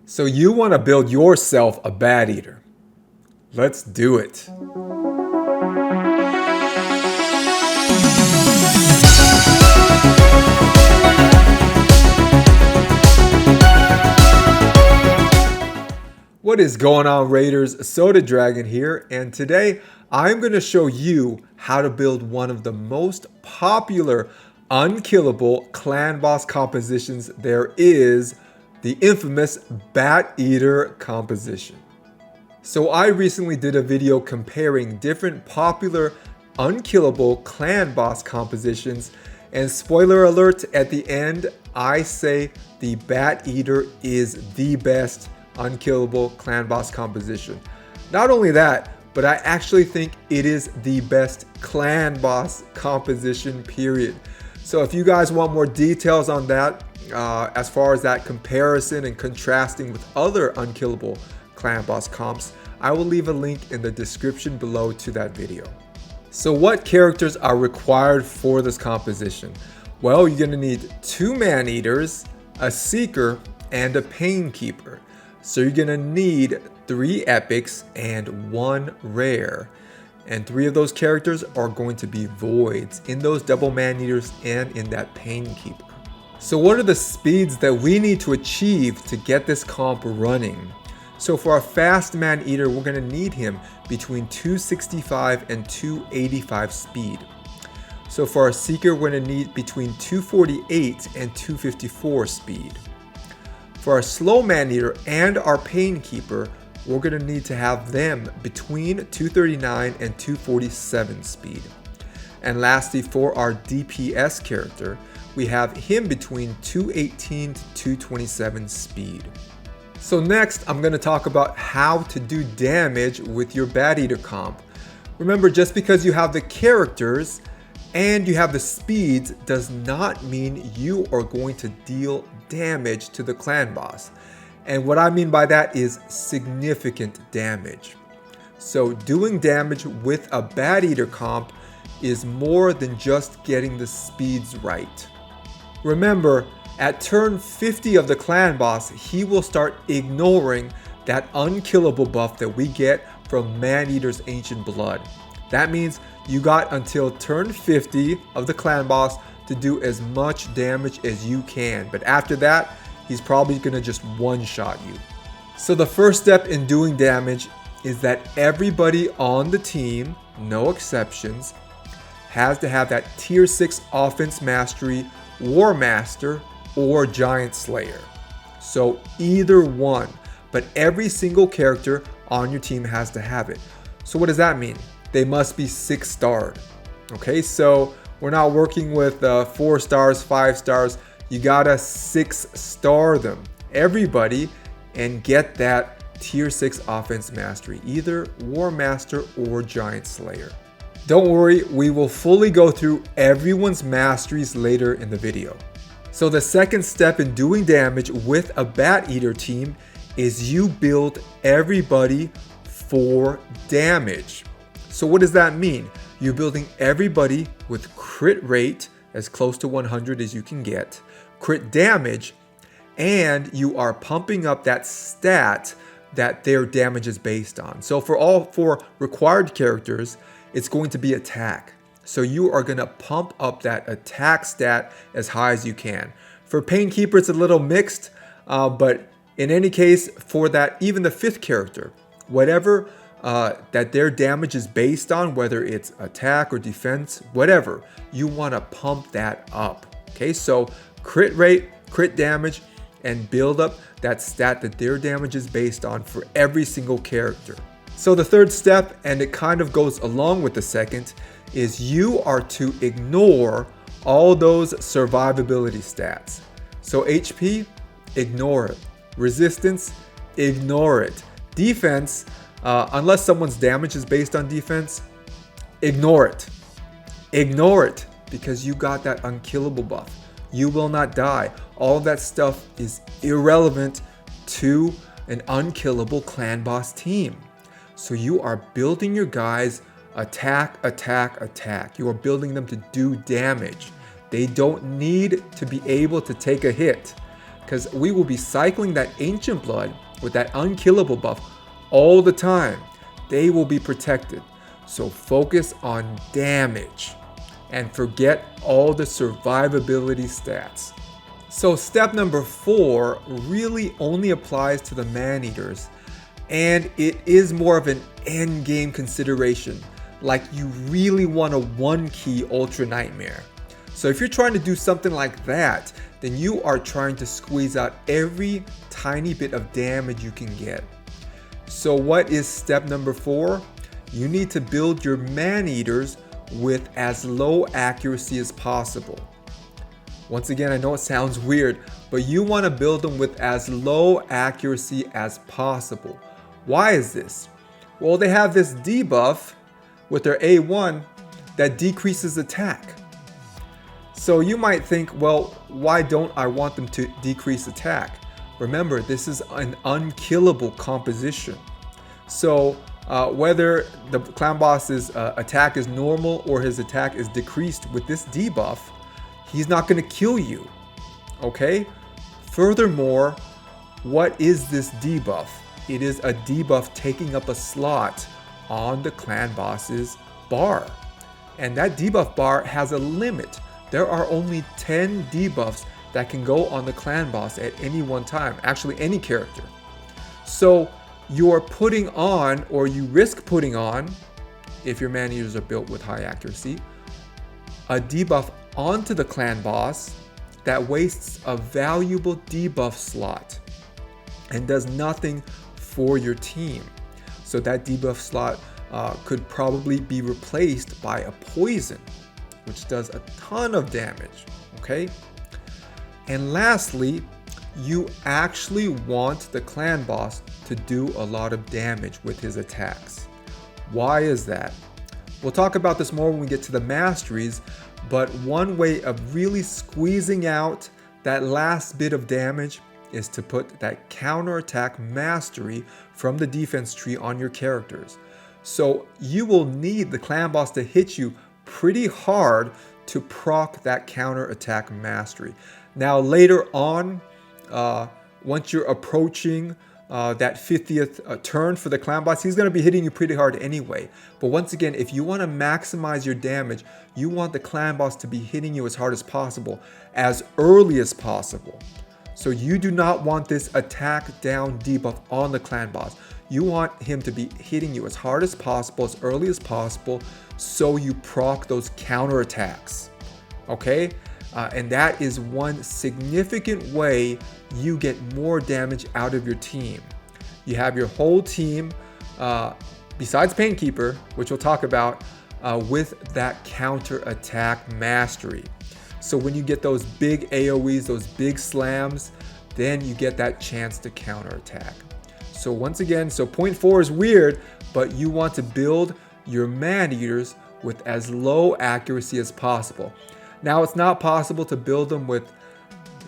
So you want to build yourself a bat eater. Let's do it. What is going on, Raiders? Soda Dragon here, and today I'm going to show you how to build one of the most popular unkillable clan boss compositions there is, the infamous Bat Eater composition. So I recently did a video comparing different popular unkillable clan boss compositions, and spoiler alert at the end, I say the Bat Eater is the best unkillable clan boss composition. Not only that, but I actually think it is the best clan boss composition, period. So if you guys want more details on that, as far as that comparison and contrasting with other unkillable clan boss comps, I will leave a link in the description below to that video. So what characters are required for this composition? Well, you're gonna need 2 Maneaters, a Seeker, and a Painkeeper. So you're gonna need 3 epics and 1 rare. And 3 of those characters are going to be voids in those double Maneaters and in that Painkeeper. So what are the speeds that we need to achieve to get this comp running? So for our fast Maneater, we're gonna need him between 265 and 285 speed. So for our Seeker, we're gonna need between 248 and 254 speed. For our slow Maneater and our Painkeeper, we're gonna need to have them between 239 and 247 speed. And lastly, for our DPS character, we have him between 218 to 227 speed. So next, I'm gonna talk about how to do damage with your Bat Eater comp. Remember, just because you have the characters and you have the speeds does not mean you are going to deal damage to the clan boss. And what I mean by that is significant damage. So doing damage with a Bat Eater comp is more than just getting the speeds right. Remember, at turn 50 of the clan boss, he will start ignoring that unkillable buff that we get from Maneater's Ancient Blood. That means you got until turn 50 of the clan boss to do as much damage as you can. But after that, he's probably gonna just one-shot you. So the first step in doing damage is that everybody on the team, no exceptions, has to have that tier 6 offense mastery, War Master, or Giant Slayer. So either one, but every single character on your team has to have it. So what does that mean? They must be 6-starred. Okay, so we're not working with 4 stars, 5 stars. You gotta 6-star them, everybody, and get that tier 6 offense mastery, either War Master or Giant Slayer. Don't worry, we will fully go through everyone's masteries later in the video. So the second step in doing damage with a Bat Eater team is you build everybody for damage. So what does that mean? You're building everybody with crit rate as close to 100 as you can get, crit damage, and you are pumping up that stat that their damage is based on. So for all 4 required characters, it's going to be attack. So you are gonna pump up that attack stat as high as you can. For Painkeeper, it's a little mixed, but in any case, for that, even the 5th character, whatever that their damage is based on, whether it's attack or defense, whatever, you wanna pump that up. Okay, so crit rate, crit damage, and build up that stat that their damage is based on for every single character. So the third step, and it kind of goes along with the second, is you are to ignore all those survivability stats. So HP, ignore it. Resistance, ignore it. Defense, unless someone's damage is based on defense, ignore it. Ignore it, because you got that unkillable buff. You will not die. All of that stuff is irrelevant to an unkillable clan boss team. So you are building your guys attack, attack, attack. You are building them to do damage. They don't need to be able to take a hit. because we will be cycling that Ancient Blood with that Unkillable buff all the time. They will be protected. So focus on damage and forget all the survivability stats. So step number 4 really only applies to the Maneaters, and it is more of an end game consideration, like you really want a 1-key Ultra Nightmare. So if you're trying to do something like that, then you are trying to squeeze out every tiny bit of damage you can get. So what is step number 4? You need to build your Maneaters with as low accuracy as possible. Once again, I know it sounds weird, but you want to build them with as low accuracy as possible. Why is this? Well, they have this debuff with their A1 that decreases attack. So you might think, well, why don't I want them to decrease attack? Remember, this is an unkillable composition. So whether the clan boss's attack is normal or his attack is decreased with this debuff, he's not going to kill you, okay? Furthermore, what is this debuff? It is a debuff taking up a slot on the clan boss's bar. And that debuff bar has a limit. There are only 10 debuffs that can go on the clan boss at any one time, actually any character. So you're putting on, or you risk putting on, if your Maneaters are built with high accuracy, a debuff onto the clan boss that wastes a valuable debuff slot and does nothing for your team. So that debuff slot could probably be replaced by a poison, which does a ton of damage, okay? And lastly, you actually want the clan boss to do a lot of damage with his attacks. Why is that? We'll talk about this more when we get to the Masteries, but one way of really squeezing out that last bit of damage is to put that counterattack mastery from the defense tree on your characters. So you will need the clan boss to hit you pretty hard to proc that counterattack mastery. Now later on, once you're approaching that 50th turn for the clan boss, he's going to be hitting you pretty hard anyway. But once again, if you want to maximize your damage, you want the clan boss to be hitting you as hard as possible, as early as possible. So you do not want this attack down debuff on the clan boss. You want him to be hitting you as hard as possible, as early as possible, so you proc those counterattacks. Okay? And that is one significant way you get more damage out of your team. You have your whole team, besides Painkeeper, which we'll talk about, with that counterattack mastery. So when you get those big AoEs, those big slams, then you get that chance to counterattack. So once again, so point 4 is weird, but you want to build your Maneaters with as low accuracy as possible. Now, it's not possible to build them with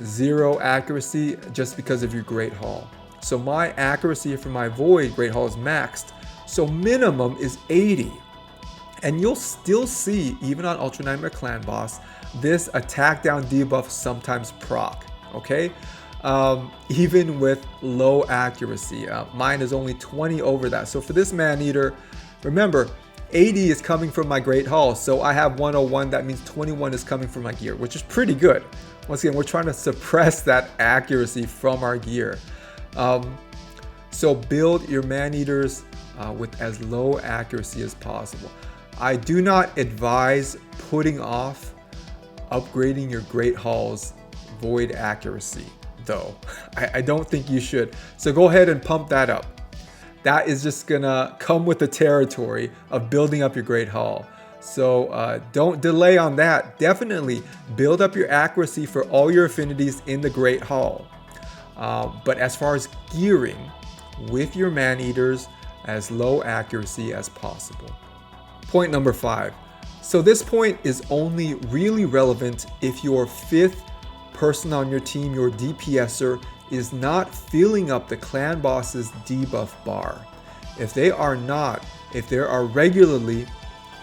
0 accuracy just because of your Great Hall. So my accuracy for my Void Great Hall is maxed. So minimum is 80. And you'll still see, even on Ultra Nightmare Clan Boss, this attack down debuff sometimes proc, okay? Even with low accuracy. Mine is only 20 over that. So for this Maneater, remember, 80 is coming from my Great Hall, so I have 101. That means 21 is coming from my gear, which is pretty good. Once again, we're trying to suppress that accuracy from our gear. So build your Maneaters with as low accuracy as possible. I do not advise putting off upgrading your Great Hall's Void accuracy, though. I don't think you should. So go ahead and pump that up. That is just gonna come with the territory of building up your Great Hall. So don't delay on that. Definitely build up your accuracy for all your affinities in the Great Hall. But as far as gearing, with your Maneaters, as low accuracy as possible. Point number 5. So this point is only really relevant if your 5th person on your team, your DPSer, is not filling up the clan boss's debuff bar. If they are not, if there are regularly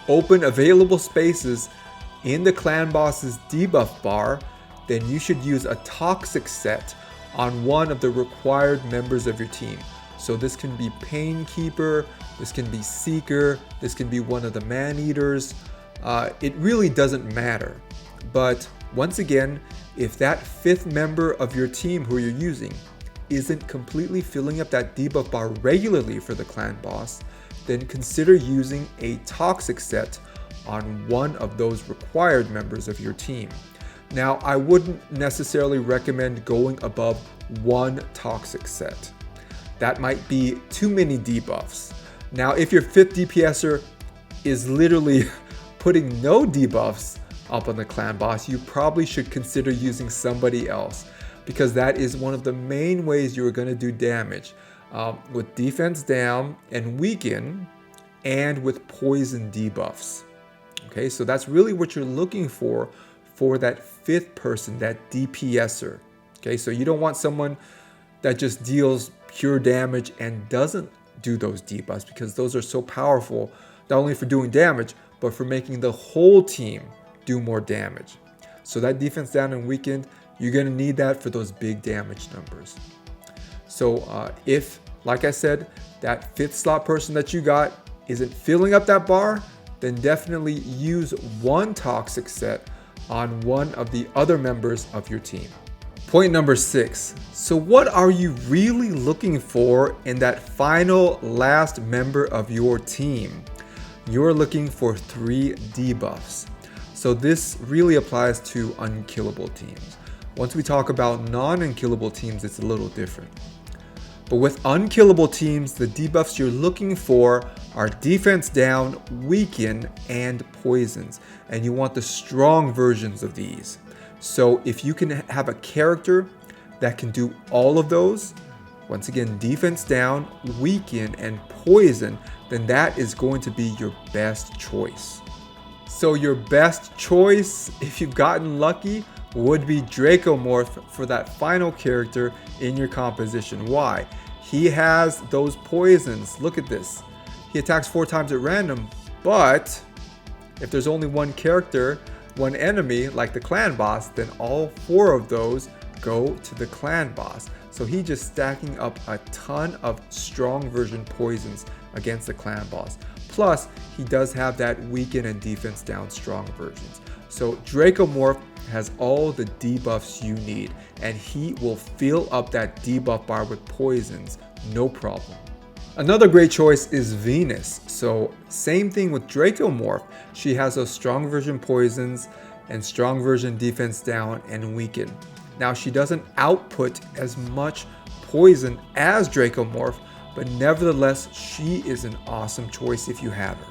open available spaces in the clan boss's debuff bar, then you should use a toxic set on one of the required members of your team. So this can be Painkeeper, this can be Seeker, this can be one of the Maneaters. It really doesn't matter. But once again, if that 5th member of your team who you're using isn't completely filling up that debuff bar regularly for the clan boss, then consider using a toxic set on one of those required members of your team. Now, I wouldn't necessarily recommend going above 1 toxic set. That might be too many debuffs. Now, if your 5th DPSer is literally putting no debuffs up on the clan boss, you probably should consider using somebody else, because that is one of the main ways you're going to do damage with defense down and weaken, and with poison debuffs. Okay, so that's really what you're looking for that 5th person, that DPSer. Okay, so you don't want someone that just deals pure damage and doesn't do those debuffs, because those are so powerful, not only for doing damage, but for making the whole team do more damage. So that defense down and weakened, you're going to need that for those big damage numbers. So if, like I said, that 5th slot person that you got isn't filling up that bar, then definitely use 1 toxic set on one of the other members of your team. Point number 6. So what are you really looking for in that final last member of your team? You're looking for 3 debuffs. So this really applies to unkillable teams. Once we talk about non-unkillable teams, it's a little different. But with unkillable teams, the debuffs you're looking for are defense down, weaken, and poisons. And you want the strong versions of these. So if you can have a character that can do all of those, once again, defense down, weaken, and poison, then that is going to be your best choice. So your best choice, if you've gotten lucky, would be Dracomorph for that final character in your composition. Why? He has those poisons. Look at this. He attacks 4 times at random, but if there's only one character, one enemy, like the clan boss, then all 4 of those go to the clan boss. So he's just stacking up a ton of strong version poisons against the clan boss. Plus, he does have that weaken and defense down strong versions. So Dracomorph has all the debuffs you need, and he will fill up that debuff bar with poisons, no problem. Another great choice is Venus. So same thing with Dracomorph. She has those strong version poisons and strong version defense down and weaken. Now she doesn't output as much poison as Dracomorph, but nevertheless she is an awesome choice if you have her.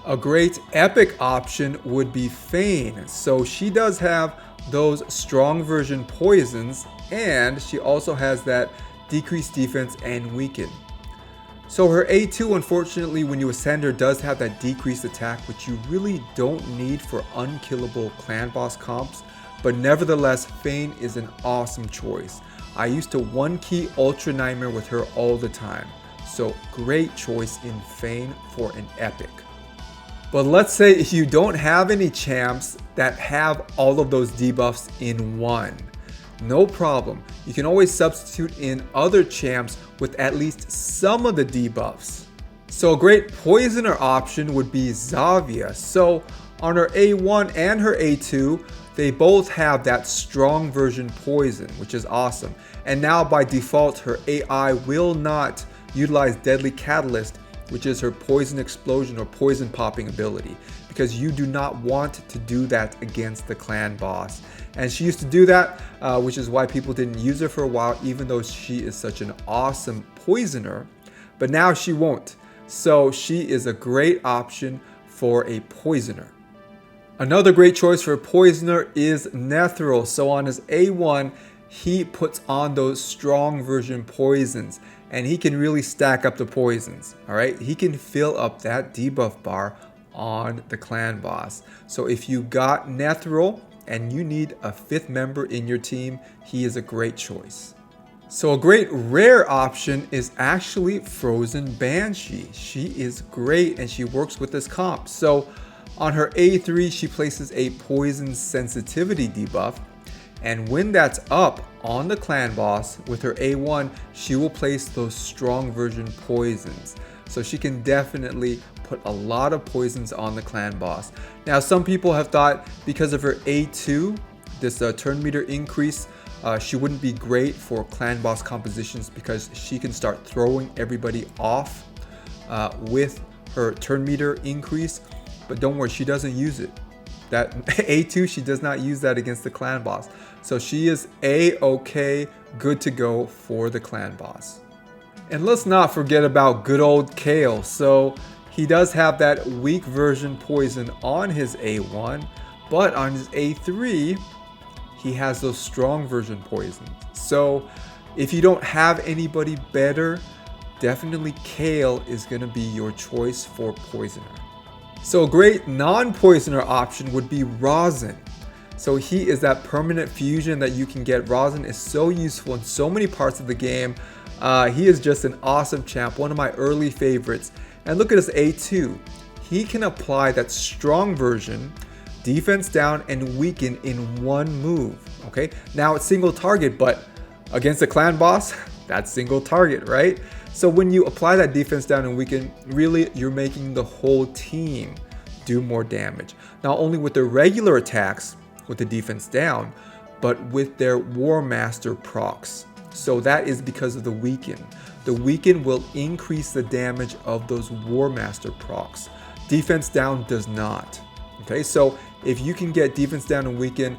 A great epic option would be Fane. So she does have those strong version poisons, and she also has that decreased defense and weaken. So her A2, unfortunately, when you ascend her, does have that decreased attack, which you really don't need for unkillable clan boss comps, but nevertheless, Fane is an awesome choice. I used to 1-key Ultra Nightmare with her all the time. So great choice in Fane for an epic. But let's say if you don't have any champs that have all of those debuffs in one. No problem. You can always substitute in other champs with at least some of the debuffs. So a great poisoner option would be Zavia. So on her A1 and her A2, they both have that strong version poison, which is awesome. And now by default, her AI will not utilize Deadly Catalyst, which is her poison explosion or poison popping ability, because you do not want to do that against the clan boss. And she used to do that, which is why people didn't use her for a while, even though she is such an awesome poisoner. But now she won't. So she is a great option for a poisoner. Another great choice for a poisoner is Nethril. So on his A1, he puts on those strong version poisons, and he can really stack up the poisons. All right, he can fill up that debuff bar on the clan boss. So if you got Nethril and you need a 5th member in your team, he is a great choice. So a great rare option is actually Frozen Banshee. She is great and she works with this comp. So on her A3, she places a poison sensitivity debuff, And when that's up on the clan boss with her A1, she will place those strong version poisons. So she can definitely put a lot of poisons on the clan boss. Now some people have thought because of her A2, this turn meter increase, she wouldn't be great for clan boss compositions because she can start throwing everybody off with her turn meter increase. But don't worry, she doesn't use it. That A2, she does not use that against the clan boss. So she is A-okay, good to go for the clan boss. And let's not forget about good old Kale. So he does have that weak version poison on his A1, but on his A3, he has those strong version poisons. So if you don't have anybody better, definitely Kale is gonna be your choice for poisoner. So a great non-poisoner option would be Rosin. So he is that permanent fusion that you can get. Rosin is so useful in so many parts of the game. He is just an awesome champ, one of my early favorites. And look at his A2. He can apply that strong version, defense down, and weaken in one move. Okay, now it's single target, but against a clan boss, that's single target, right? So when you apply that defense down and weaken, really you're making the whole team do more damage. Not only with their regular attacks with the defense down, but with their War Master procs. So that is because of the weaken. The weaken will increase the damage of those War Master procs. Defense down does not. Okay, so if you can get defense down and weaken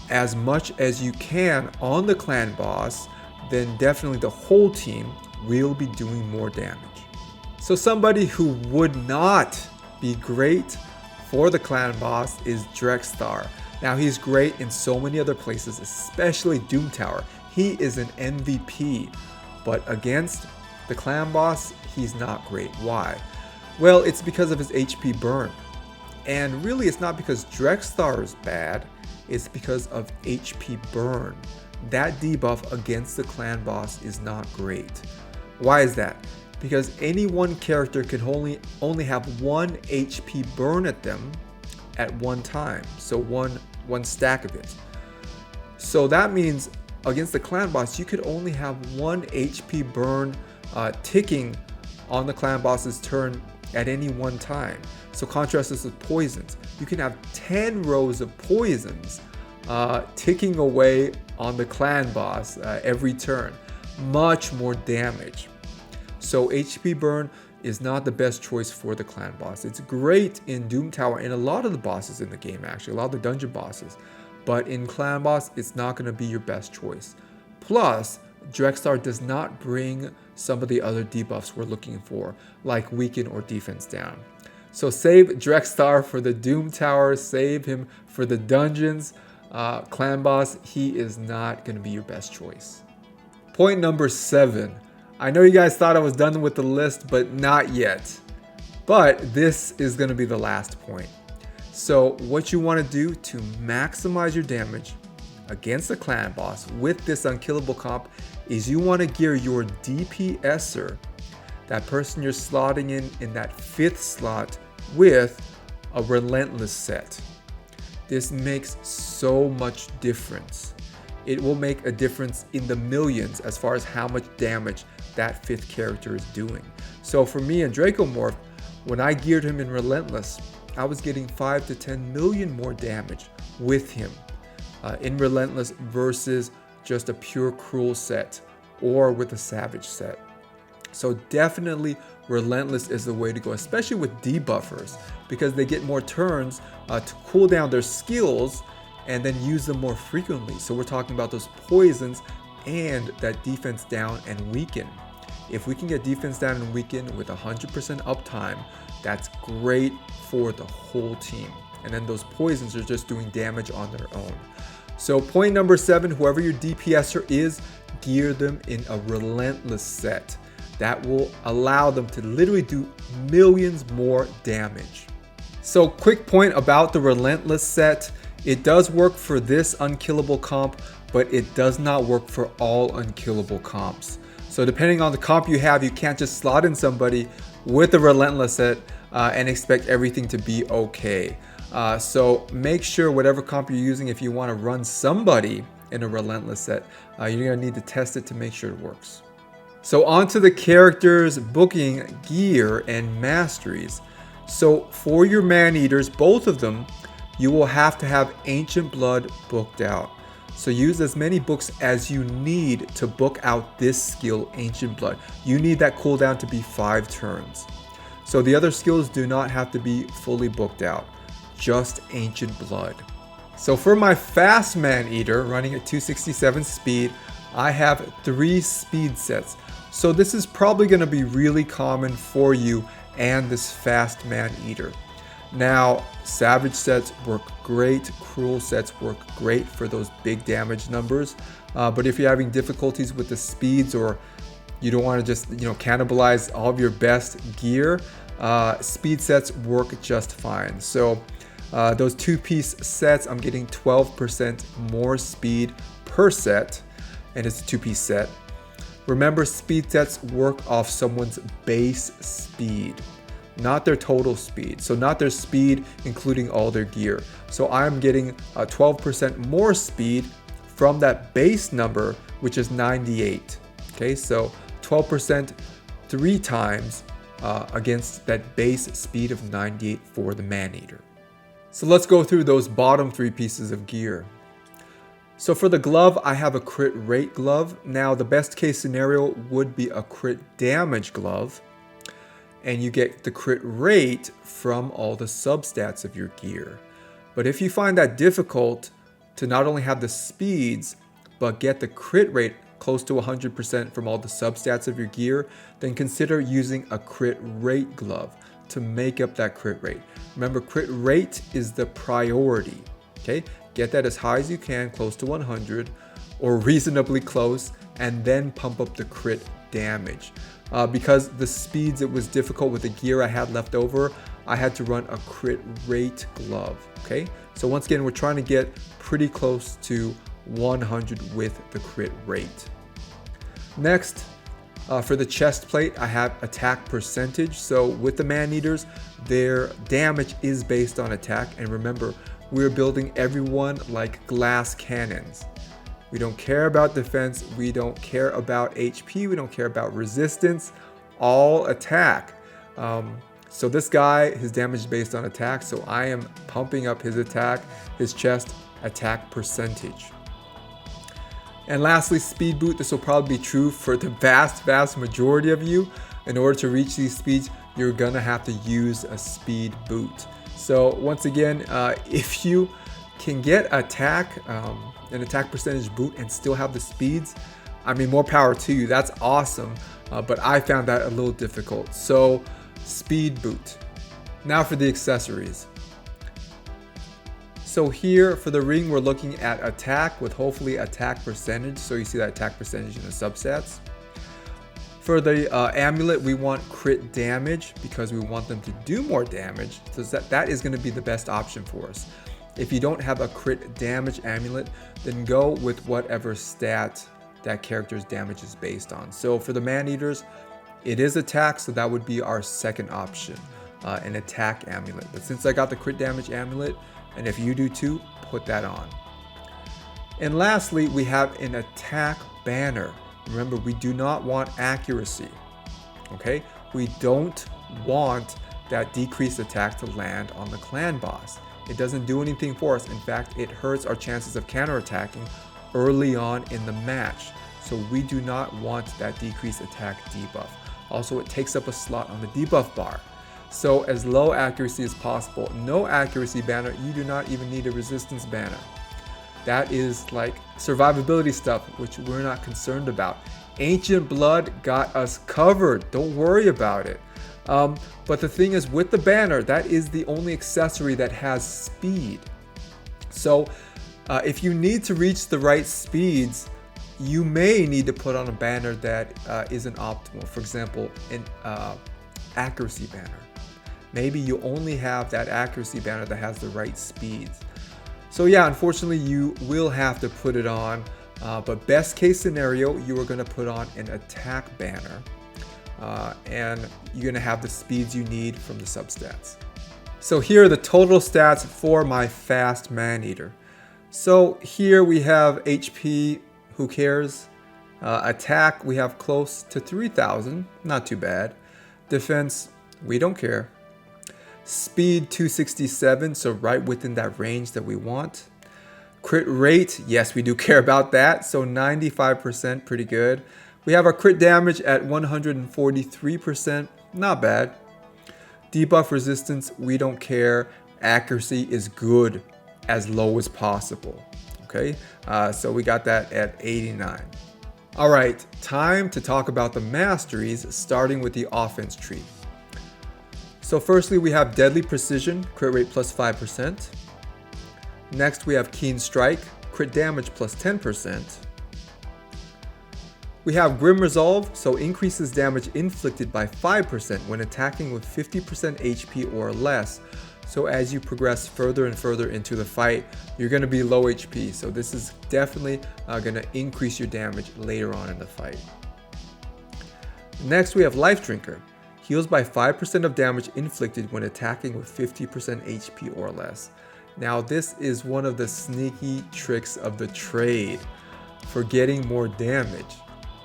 as much as you can on the clan boss, then definitely the whole team will be doing more damage. So somebody who would not be great for the clan boss is Drexstar. Now he's great in so many other places, especially Doom Tower. He is an MVP, but against the clan boss, he's not great. Why? Well, it's because of his HP burn. And really it's not because Drexstar is bad, it's because of HP burn. That debuff against the clan boss is not great. Why is that? Because any one character can only have one HP burn at them at one time. So one stack of it. So that means against the clan boss, you could only have one HP burn ticking on the clan boss's turn at any one time. So contrast this with poisons. You can have 10 rows of poisons ticking away on the clan boss every turn. Much more damage. So HP burn is not the best choice for the clan boss. It's great in Doom Tower and a lot of the bosses in the game, actually, a lot of the dungeon bosses. But in clan boss, it's not going to be your best choice. Plus, Drexstar does not bring some of the other debuffs we're looking for, like weaken or defense down. So save Drexstar for the Doom Tower, save him for the dungeons. Clan boss, he is not going to be your best choice. Point number 7. I know you guys thought I was done with the list, but not yet. But this is going to be the last point. So what you want to do to maximize your damage against the clan boss with this unkillable comp is you want to gear your DPSer, that person you're slotting in that 5th slot, with a relentless set. This makes so much difference. It will make a difference in the millions as far as how much damage that 5th character is doing. So for me and Dracomorph, when I geared him in relentless, I was getting 5 to 10 million more damage with him in relentless versus just a pure cruel set or with a savage set. So definitely relentless is the way to go, especially with debuffers, because they get more turns to cool down their skills and then use them more frequently. So we're talking about those poisons and that defense down and weaken. If we can get defense down and weaken with 100% uptime, that's great for the whole team. And then those poisons are just doing damage on their own. So point number 7, whoever your DPSer is, gear them in a relentless set. That will allow them to literally do millions more damage. So quick point about the relentless set. It does work for this unkillable comp, but it does not work for all unkillable comps. So depending on the comp you have, you can't just slot in somebody with a relentless set and expect everything to be okay. So make sure whatever comp you're using, if you want to run somebody in a relentless set, you're going to need to test it to make sure it works. So on to the characters, booking, gear, and masteries. So for your Maneaters, both of them, you will have to have Ancient Blood booked out. So use as many books as you need to book out this skill, Ancient Blood. You need that cooldown to be 5 turns. So the other skills do not have to be fully booked out, just Ancient Blood. So for my fast Maneater running at 267 speed, I have 3 speed sets. So this is probably going to be really common for you and this fast Maneater. Now, Savage sets work great, Cruel sets work great for those big damage numbers. But if you're having difficulties with the speeds, or you don't want to just cannibalize all of your best gear, speed sets work just fine. So those 2-piece sets, I'm getting 12% more speed per set, and it's a 2-piece set. Remember, speed sets work off someone's base speed, not their total speed. So not their speed including all their gear. So I'm getting 12% more speed from that base number, which is 98. Okay, so 12% 3 times against that base speed of 98 for the Maneater. So let's go through those bottom 3 pieces of gear. So for the glove, I have a crit rate glove. Now the best case scenario would be a crit damage glove, and you get the crit rate from all the substats of your gear. But if you find that difficult to not only have the speeds, but get the crit rate close to 100% from all the substats of your gear, then consider using a crit rate glove to make up that crit rate. Remember, crit rate is the priority, okay? Get that as high as you can, close to 100 or reasonably close, and then pump up the crit damage. Because the speeds, it was difficult with the gear I had left over, I had to run a crit rate glove, okay? So once again, we're trying to get pretty close to 100 with the crit rate. Next, for the chest plate, I have attack percentage. So with the Maneaters, their damage is based on attack. And remember, we're building everyone like glass cannons. We don't care about defense, we don't care about HP, we don't care about resistance, all attack. So this guy, his damage is based on attack, so I am pumping up his attack, his chest attack percentage. And lastly, speed boot. This will probably be true for the vast majority of you. In order to reach these speeds, you're gonna have to use a speed boot. So once again, if you can get an attack percentage boot and still have the speeds, I mean, more power to you, that's awesome. But I found that a little difficult. So speed boot. Now for the accessories. So here for the ring, we're looking at attack with hopefully attack percentage. So you see that attack percentage in the substats. For the amulet, we want crit damage because we want them to do more damage. So that is going to be the best option for us. If you don't have a crit damage amulet, then go with whatever stat that character's damage is based on. So for the Maneaters, it is attack, so that would be our second option, an attack amulet. But since I got the crit damage amulet, and if you do too, put that on. And lastly, we have an attack banner. Remember, we do not want accuracy, okay? We don't want that decreased attack to land on the clan boss. It doesn't do anything for us. In fact, it hurts our chances of counterattacking early on in the match. So we do not want that decreased attack debuff. Also, it takes up a slot on the debuff bar. So as low accuracy as possible. No accuracy banner, you do not even need a resistance banner. That is like survivability stuff, which we're not concerned about. Ancient Blood got us covered. Don't worry about it. But the thing is, with the banner, that is the only accessory that has speed. So if you need to reach the right speeds, you may need to put on a banner that isn't optimal. For example, an accuracy banner. Maybe you only have that accuracy banner that has the right speeds. So yeah, unfortunately, you will have to put it on. But best case scenario, you are going to put on an attack banner. And you're going to have the speeds you need from the substats. So here are the total stats for my fast Maneater. So here we have HP, who cares? Attack, we have close to 3,000, not too bad. Defense, we don't care. Speed 267, so right within that range that we want. Crit rate, yes, we do care about that, so 95%, pretty good. We have our crit damage at 143%, not bad. Debuff resistance, we don't care. Accuracy is good, as low as possible. Okay, so we got that at 89. All right, time to talk about the masteries, starting with the offense tree. So firstly, we have Deadly Precision, crit rate plus 5%. Next, we have Keen Strike, crit damage plus 10%. We have Grim Resolve, so increases damage inflicted by 5% when attacking with 50% HP or less. So as you progress further and further into the fight, you're going to be low HP. So this is definitely going to increase your damage later on in the fight. Next, we have Life Drinker. Heals by 5% of damage inflicted when attacking with 50% HP or less. Now this is one of the sneaky tricks of the trade for getting more damage.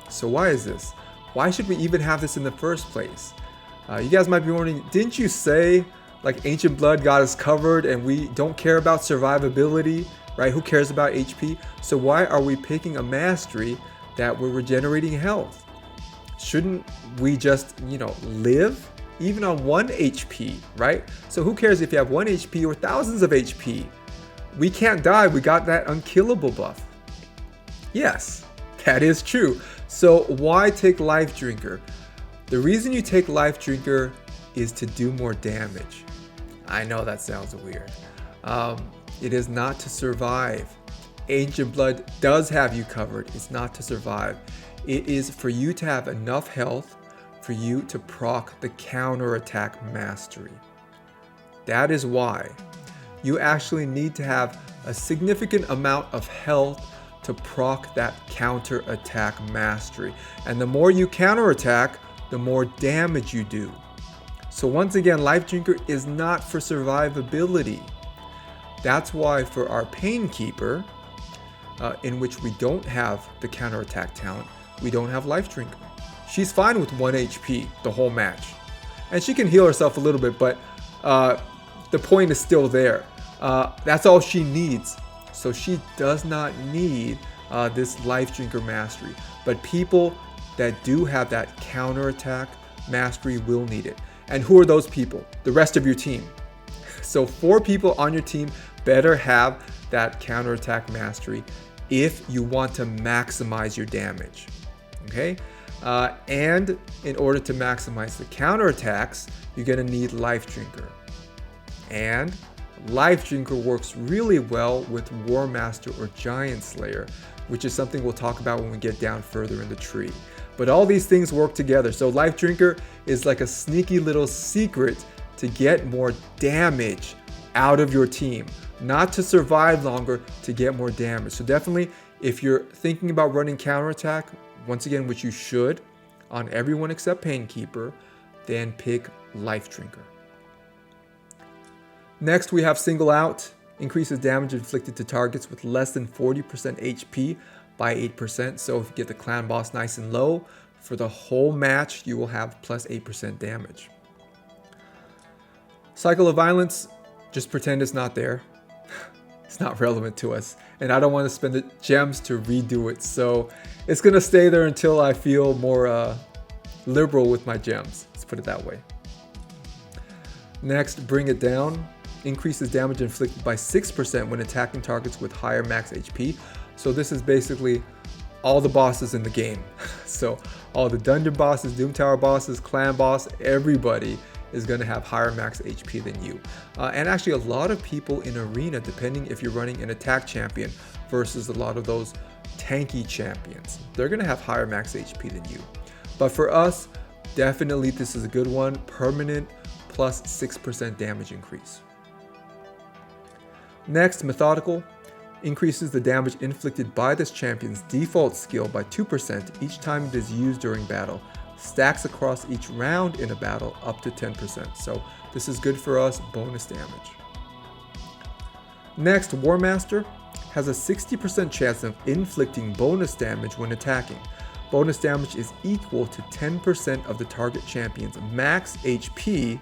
So why is this? Why should we even have this in the first place? You guys might be wondering, didn't you say like Ancient Blood got us covered and we don't care about survivability, right? Who cares about HP? So why are we picking a mastery that we're regenerating health? Shouldn't we just, live even on 1 HP, right? So who cares if you have 1 HP or thousands of HP? We can't die, we got that Unkillable buff. Yes, that is true. So why take Life Drinker? The reason you take Life Drinker is to do more damage. I know that sounds weird. It is not to survive. Ancient Blood does have you covered. It's not to survive. It is for you to have enough health for you to proc the counterattack mastery. That is why you actually need to have a significant amount of health to proc that counterattack mastery. And the more you counterattack, the more damage you do. So once again, Life Drinker is not for survivability. That's why for our Pain Keeper, in which we don't have the counterattack talent, we don't have Life Drinker. She's fine with 1 HP the whole match. And she can heal herself a little bit, but the point is still there. That's all she needs. So she does not need this Life Drinker mastery. But people that do have that counterattack mastery will need it. And who are those people? The rest of your team. So 4 people on your team better have that counterattack mastery if you want to maximize your damage. Okay? And in order to maximize the counterattacks, you're going to need Life Drinker. And Life Drinker works really well with War Master or Giant Slayer, which is something we'll talk about when we get down further in the tree. But all these things work together. So Life Drinker is like a sneaky little secret to get more damage out of your team. Not to survive longer, to get more damage. So definitely, if you're thinking about running counterattack, once again, which you should, on everyone except Pain Keeper, then pick Life Drinker. Next, we have Single Out. Increases damage inflicted to targets with less than 40% HP by 8%. So if you get the clan boss nice and low, for the whole match, you will have plus 8% damage. Cycle of Violence, just pretend it's not there. It's not relevant to us. And I don't want to spend the gems to redo it. So it's going to stay there until I feel more liberal with my gems. Let's put it that way. Next, Bring It Down. Increases damage inflicted by 6% when attacking targets with higher max HP. So this is basically all the bosses in the game. So all the dungeon bosses, Doom Tower bosses, clan boss, everybody is going to have higher max HP than you. And actually a lot of people in arena, depending if you're running an attack champion versus a lot of those tanky champions, they're going to have higher max HP than you. But for us, definitely this is a good one. Permanent plus 6% damage increase. Next, Methodical. Increases the damage inflicted by this champion's default skill by 2% each time it is used during battle. stacks across each round in a battle up to 10%. So this is good for us, bonus damage. Next, War Master has a 60% chance of inflicting bonus damage when attacking. Bonus damage is equal to 10% of the target champion's max HP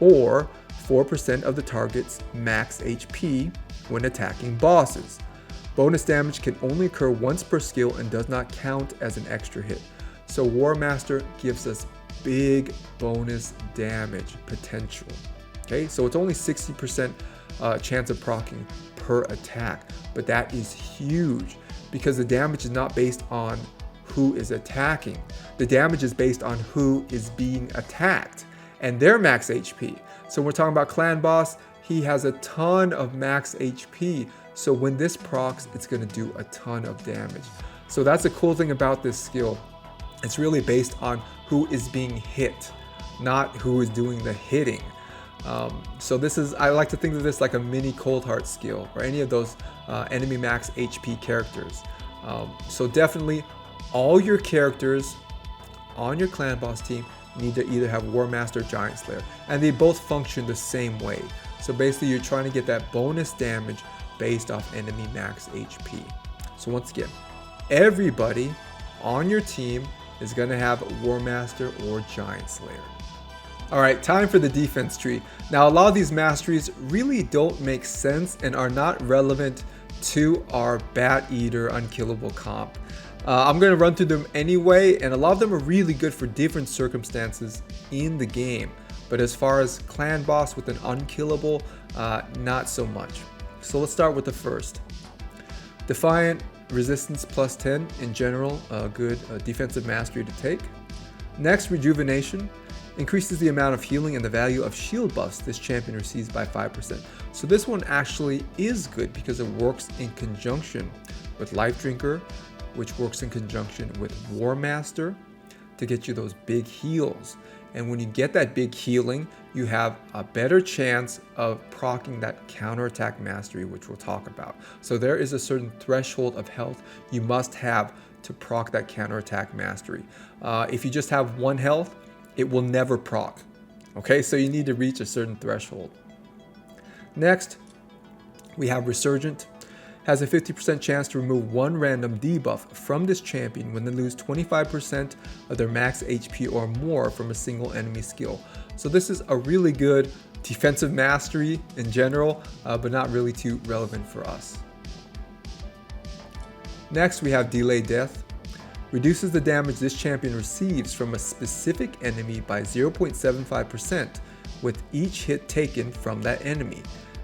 or 4% of the target's max HP when attacking bosses. Bonus damage can only occur once per skill and does not count as an extra hit. So War Master gives us big bonus damage potential. Okay, so it's only 60% chance of proccing per attack, but that is huge because the damage is not based on who is attacking. The damage is based on who is being attacked and their max HP. So we're talking about Clan Boss, he has a ton of max HP. So when this procs, it's gonna do a ton of damage. So that's the cool thing about this skill. It's really based on who is being hit, not who is doing the hitting. So this is, I like to think of this like a mini Cold Heart skill or any of those enemy max HP characters. So definitely all your characters on your Clan Boss team need to either have War Master or Giant Slayer, and they both function the same way. So basically you're trying to get that bonus damage based off enemy max HP. So once again, everybody on your team is going to have War Master or Giant Slayer. Alright, time for the defense tree. Now a lot of these masteries really don't make sense and are not relevant to our Bat Eater Unkillable comp. I'm going to run through them anyway, and a lot of them are really good for different circumstances in the game. But as far as Clan Boss with an Unkillable, not so much. So let's start with the first. Defiant, resistance plus 10 in general, a good defensive mastery to take. Next, Rejuvenation. Increases the amount of healing and the value of shield buffs this champion receives by 5%. So this one actually is good because it works in conjunction with Life Drinker, which works in conjunction with War Master to get you those big heals. And when you get that big healing, you have a better chance of proccing that counterattack mastery, which we'll talk about. So there is a certain threshold of health you must have to proc that counterattack mastery. If you just have 1 health, it will never proc. Okay, so you need to reach a certain threshold. Next, we have Resurgent. Has a 50% chance to remove 1 random debuff from this champion when they lose 25% of their max HP or more from a single enemy skill. So this is a really good defensive mastery in general, but not really too relevant for us. Next, we have Delayed Death. Reduces the damage this champion receives from a specific enemy by 0.75% with each hit taken from that enemy.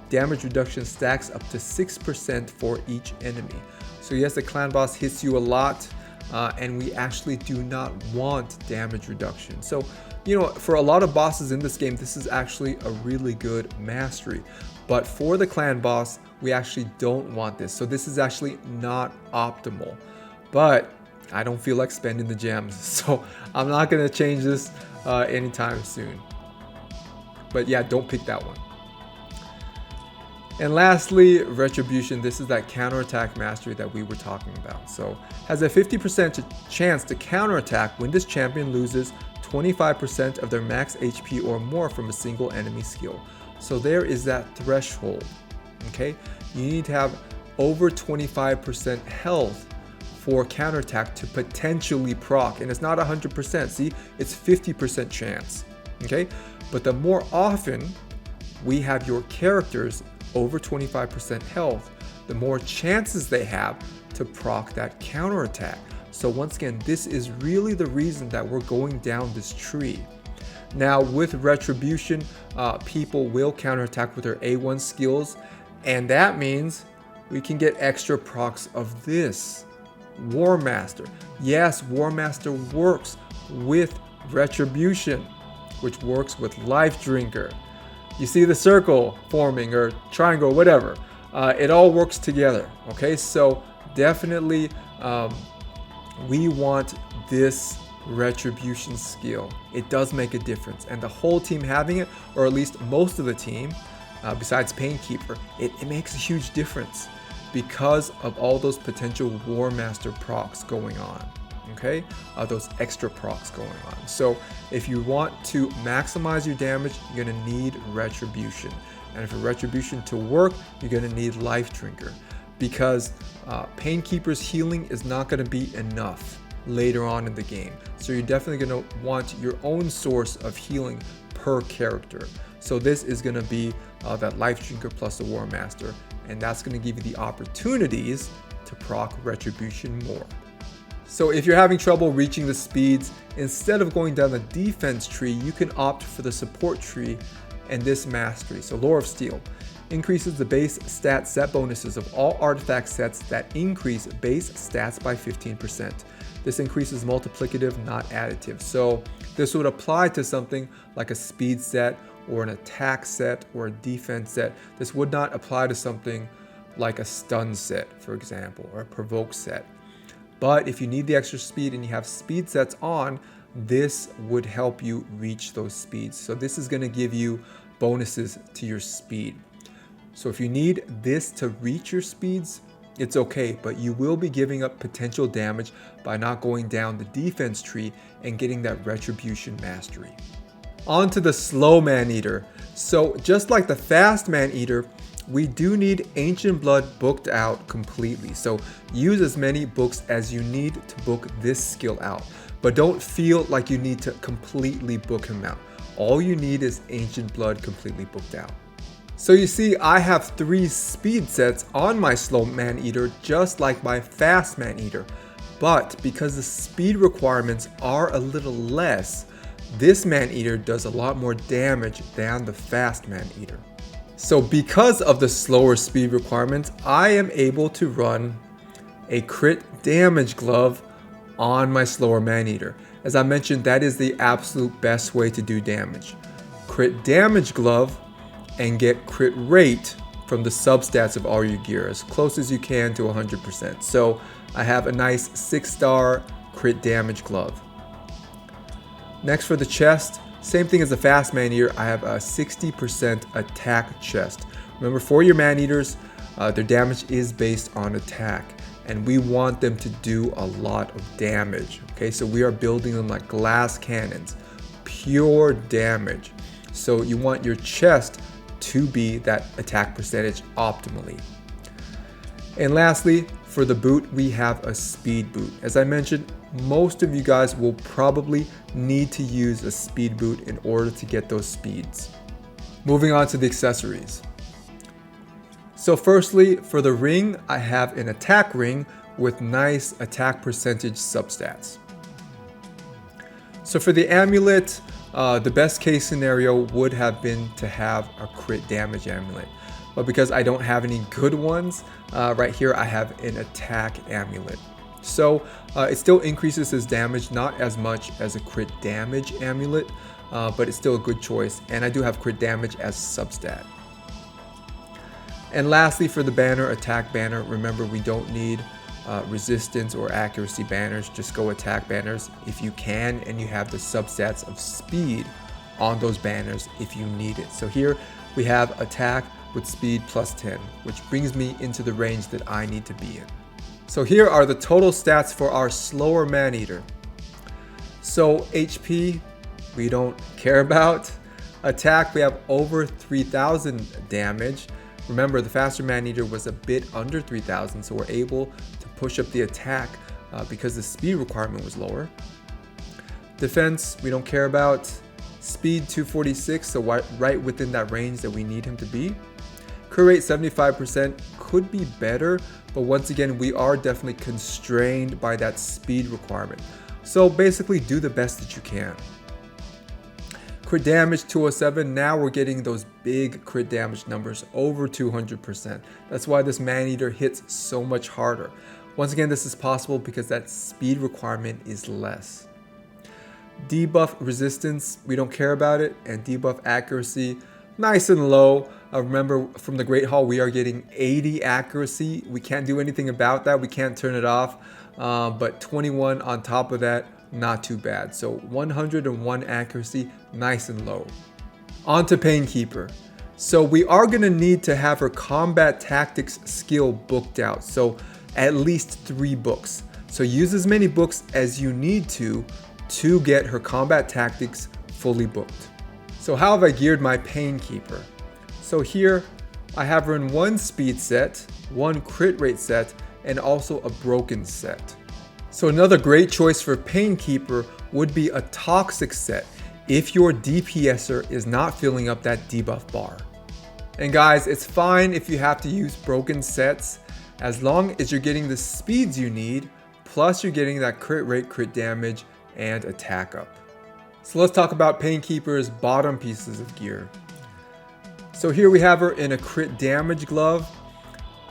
Damage reduction stacks up to 6% for each enemy. So yes, the Clan Boss hits you a lot, and we actually do not want damage reduction. So, you know, for a lot of bosses in this game, this is actually a really good mastery. But for the Clan Boss, we actually don't want this. So this is actually not optimal. But I don't feel like spending the gems, so I'm not going to change this anytime soon. But yeah, don't pick that one. And lastly, Retribution. This is that counterattack mastery that we were talking about. So has a 50% chance to counterattack when this champion loses 25% of their max HP or more from a single enemy skill. So there is that threshold. Okay, you need to have over 25% health for counterattack to potentially proc, and it's not 100%. See, it's 50% chance. Okay, but the more often we have your characters over 25% health, the more chances they have to proc that counterattack. So once again, this is really the reason that we're going down this tree. Now with Retribution, people will counterattack with their A1 skills, and that means we can get extra procs of this. War Master. Yes, War Master works with Retribution, which works with Life Drinker. You see the circle forming or triangle, whatever. It all works together. Okay, so definitely we want this Retribution skill. It does make a difference, and the whole team having it, or at least most of the team, besides Painkeeper, it makes a huge difference because of all those potential War Master procs going on. okay? Those extra procs going on. So if you want to maximize your damage, you're gonna need Retribution. And for Retribution to work, you're gonna need Life Drinker, because Painkeeper's healing is not gonna be enough later on in the game. So you're definitely gonna want your own source of healing per character. So this is gonna be that Life Drinker plus the War Master, and that's gonna give you the opportunities to proc Retribution more. So if you're having trouble reaching the speeds, instead of going down the defense tree, you can opt for the support tree and this mastery. So Lore of Steel increases the base stat set bonuses of all artifact sets that increase base stats by 15%. This increase is multiplicative, not additive. So this would apply to something like a speed set or an attack set or a defense set. This would not apply to something like a stun set, for example, or a provoke set. But if you need the extra speed and you have speed sets on, this would help you reach those speeds. So this is going to give you bonuses to your speed. So if you need this to reach your speeds, it's okay, but you will be giving up potential damage by not going down the defense tree and getting that Retribution mastery. On to the slow Maneater. So just like the fast Maneater, we do need Ancient Blood booked out completely. So use as many books as you need to book this skill out, but don't feel like you need to completely book him out. All you need is Ancient Blood completely booked out. So you see, I have 3 speed sets on my slow Maneater, just like my fast Maneater. But because the speed requirements are a little less, this Maneater does a lot more damage than the fast Maneater. So because of the slower speed requirements, I am able to run a crit damage glove on my slower Maneater. As I mentioned, that is the absolute best way to do damage. Crit damage glove and get crit rate from the substats of all your gear, as close as you can to 100%. So I have a nice 6-star crit damage glove. Next for the chest, same thing as the fast Maneater, I have a 60% attack chest. Remember, for your Maneaters, their damage is based on attack, and we want them to do a lot of damage. Okay, so we are building them like glass cannons, pure damage. So you want your chest to be that attack percentage optimally. And lastly, for the boot, we have a speed boot. As I mentioned, most of you guys will probably need to use a speed boot in order to get those speeds. Moving on to the accessories. So firstly, for the ring, I have an attack ring with nice attack percentage substats. So for the amulet, the best case scenario would have been to have a crit damage amulet. But because I don't have any good ones, right here I have an attack amulet. So it still increases his damage, not as much as a crit damage amulet, but it's still a good choice. And I do have crit damage as substat. And lastly, for the banner, attack banner, remember we don't need resistance or accuracy banners, just go attack banners if you can, and you have the substats of speed on those banners if you need it. So here we have attack with speed plus 10, which brings me into the range that I need to be in. So here are the total stats for our slower Maneater. So HP, we don't care about. Attack, we have over 3,000 damage. Remember, the faster Maneater was a bit under 3,000, so we're able to push up the attack because the speed requirement was lower. Defense, we don't care about. Speed 246, so right within that range that we need him to be. Crit rate 75%, could be better, but once again, we are definitely constrained by that speed requirement. So basically, do the best that you can. Crit damage 207, now we're getting those big crit damage numbers, over 200%. That's why this Maneater hits so much harder. Once again, this is possible because that speed requirement is less. Debuff resistance, we don't care about it, and debuff accuracy, nice and low. Remember, from the Great Hall, we are getting 80 accuracy. We can't do anything about that. We can't turn it off, but 21 on top of that, not too bad. So 101 accuracy, nice and low. On to Painkeeper. So we are going to need to have her combat tactics skill booked out. So at least 3 books. So use as many books as you need to get her combat tactics fully booked. So how have I geared my Painkeeper? So here I have her in one speed set, one crit rate set, and also a broken set. So another great choice for Painkeeper would be a toxic set if your DPSer is not filling up that debuff bar. And guys, it's fine if you have to use broken sets as long as you're getting the speeds you need, plus you're getting that crit rate, crit damage, and attack up. So let's talk about Painkeeper's bottom pieces of gear. So here we have her in a crit damage glove.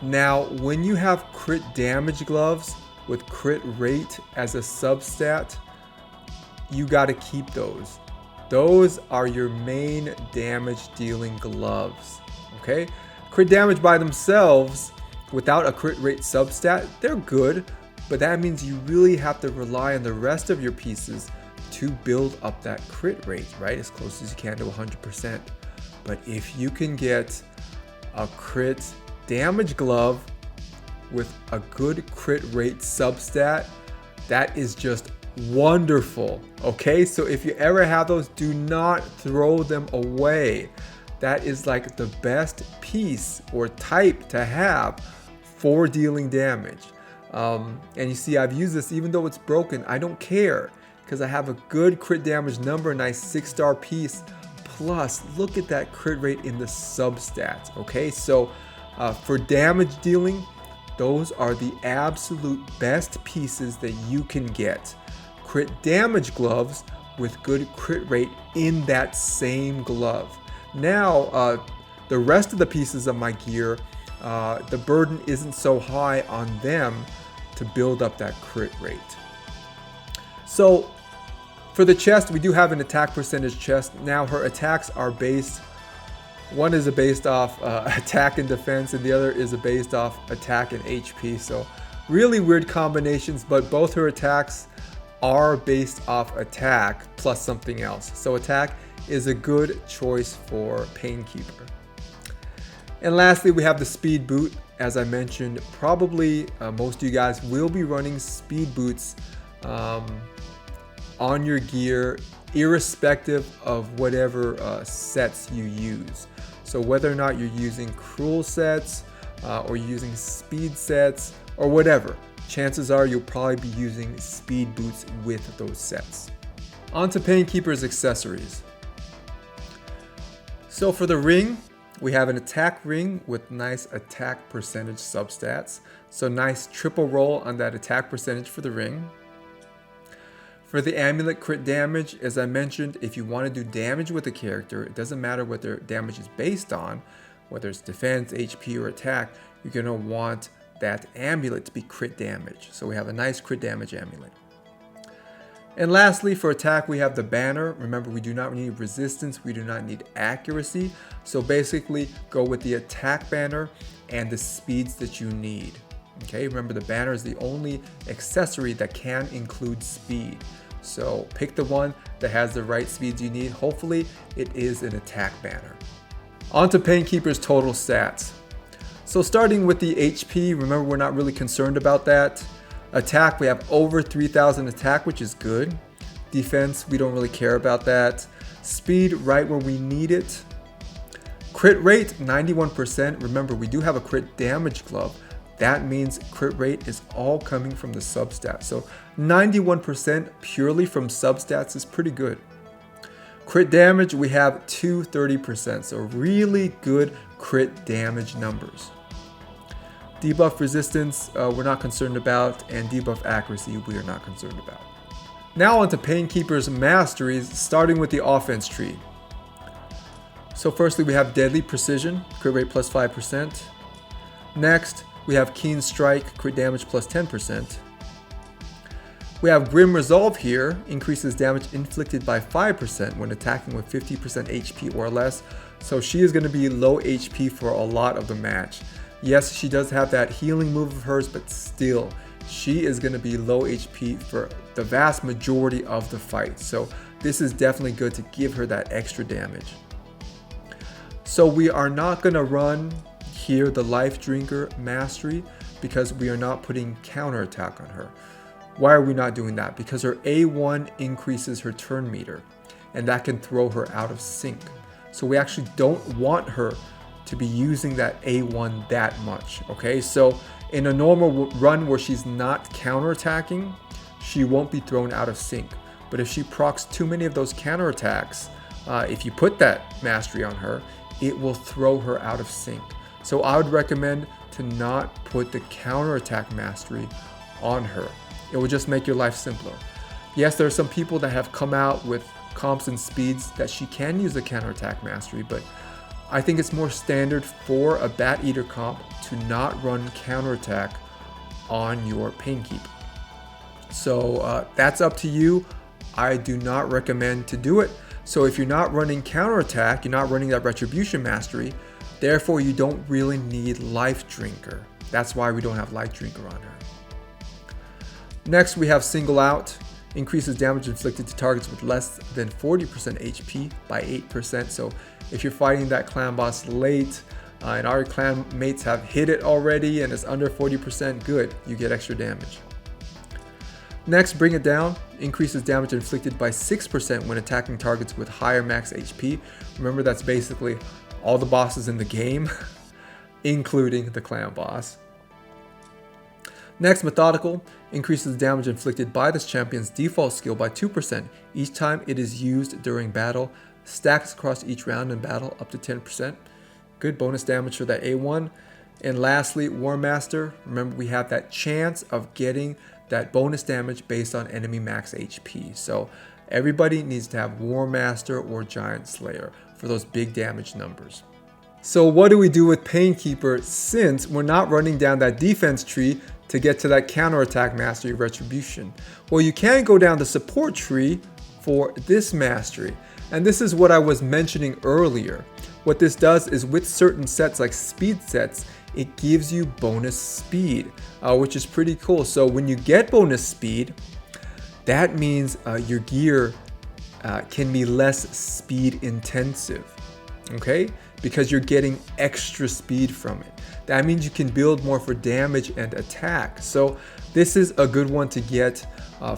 Now, when you have crit damage gloves with crit rate as a substat, you got to keep those. Those are your main damage dealing gloves, okay? Crit damage by themselves, without a crit rate substat, they're good, but that means you really have to rely on the rest of your pieces to build up that crit rate, right? As close as you can to 100%. But if you can get a crit damage glove with a good crit rate substat, that is just wonderful. Okay, so if you ever have those, do not throw them away. That is like the best piece or type to have for dealing damage. And you see, I've used this even though it's broken. I don't care because I have a good crit damage number, a nice 6-star piece. Plus, look at that crit rate in the substats. Okay, so for damage dealing, those are the absolute best pieces that you can get. Crit damage gloves with good crit rate in that same glove. Now, the rest of the pieces of my gear, the burden isn't so high on them to build up that crit rate. So for the chest, we do have an attack percentage chest. Now her attacks are based, one is based off attack and defense, and the other is based off attack and HP. So really weird combinations, but both her attacks are based off attack plus something else. So attack is a good choice for Painkeeper. And lastly, we have the speed boot. As I mentioned, probably most of you guys will be running speed boots on your gear, irrespective of whatever sets you use. So whether or not you're using cruel sets or using speed sets or whatever, chances are you'll probably be using speed boots with those sets. On to Painkeeper's accessories. So for the ring, we have an attack ring with nice attack percentage substats. So nice triple roll on that attack percentage for the ring. For the amulet crit damage, as I mentioned, if you want to do damage with a character, it doesn't matter what their damage is based on, whether it's defense, HP, or attack, you're going to want that amulet to be crit damage. So we have a nice crit damage amulet. And lastly, for attack, we have the banner. Remember, we do not need resistance, we do not need accuracy. So basically, go with the attack banner and the speeds that you need. Okay, remember the banner is the only accessory that can include speed. So pick the one that has the right speeds you need. Hopefully, it is an attack banner. On to Painkeeper's total stats. So starting with the HP, remember we're not really concerned about that. Attack, we have over 3,000 attack, which is good. Defense, we don't really care about that. Speed, right where we need it. Crit rate, 91%. Remember, we do have a crit damage glove. That means crit rate is all coming from the substats. So 91% purely from substats is pretty good. Crit damage, we have 230%. So really good crit damage numbers. Debuff resistance, we're not concerned about, and debuff accuracy, we are not concerned about. Now on to Painkeeper's Masteries, starting with the offense tree. So firstly, we have Deadly Precision, crit rate plus 5%. Next, we have Keen Strike, crit damage plus 10%. We have Grim Resolve here, increases damage inflicted by 5% when attacking with 50% HP or less. So she is going to be low HP for a lot of the match. Yes, she does have that healing move of hers, but still, she is going to be low HP for the vast majority of the fight. So this is definitely good to give her that extra damage. So we are not going to run here the Life Drinker Mastery because we are not putting counterattack on her. Why are we not doing that? Because her A1 increases her turn meter, and that can throw her out of sync. So we actually don't want her to be using that A1 that much, okay? So in a normal run where she's not counterattacking, she won't be thrown out of sync. But if she procs too many of those counterattacks, if you put that mastery on her, it will throw her out of sync. So I would recommend to not put the counterattack mastery on her. It will just make your life simpler. Yes, there are some people that have come out with comps and speeds that she can use a counterattack mastery, but I think it's more standard for a Bat Eater comp to not run counterattack on your Painkeeper. So that's up to you. I do not recommend to do it. So if you're not running counterattack, you're not running that Retribution mastery, therefore you don't really need Life Drinker. That's why we don't have Life Drinker on her. Next, we have Single Out. Increases damage inflicted to targets with less than 40% HP by 8%. So if you're fighting that clan boss late and our clan mates have hit it already and it's under 40%, good, you get extra damage. Next, Bring It Down. Increases damage inflicted by 6% when attacking targets with higher max HP. Remember, that's basically all the bosses in the game, including the clan boss. Next, Methodical. Increases damage inflicted by this champion's default skill by 2% each time it is used during battle. Stacks across each round in battle up to 10%. Good bonus damage for that A1. And lastly, War Master. Remember, we have that chance of getting that bonus damage based on enemy max HP. So everybody needs to have War Master or Giant Slayer for those big damage numbers. So what do we do with Painkeeper since we're not running down that defense tree to get to that counterattack mastery Retribution? Well, you can go down the support tree for this mastery. And this is what I was mentioning earlier. What this does is with certain sets like speed sets, it gives you bonus speed, which is pretty cool. So when you get bonus speed, that means your gear can be less speed intensive, okay? Because you're getting extra speed from it. That means you can build more for damage and attack. So this is a good one to get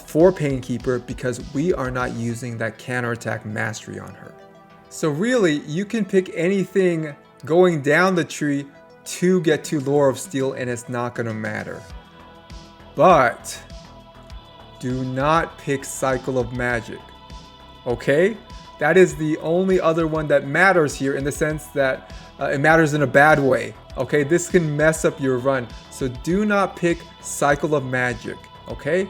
for Painkeeper because we are not using that counterattack mastery on her. So really, you can pick anything going down the tree to get to Lore of Steel and it's not gonna matter. But do not pick Cycle of Magic, okay? That is the only other one that matters here in the sense that it matters in a bad way, okay? This can mess up your run. So do not pick Cycle of Magic, okay?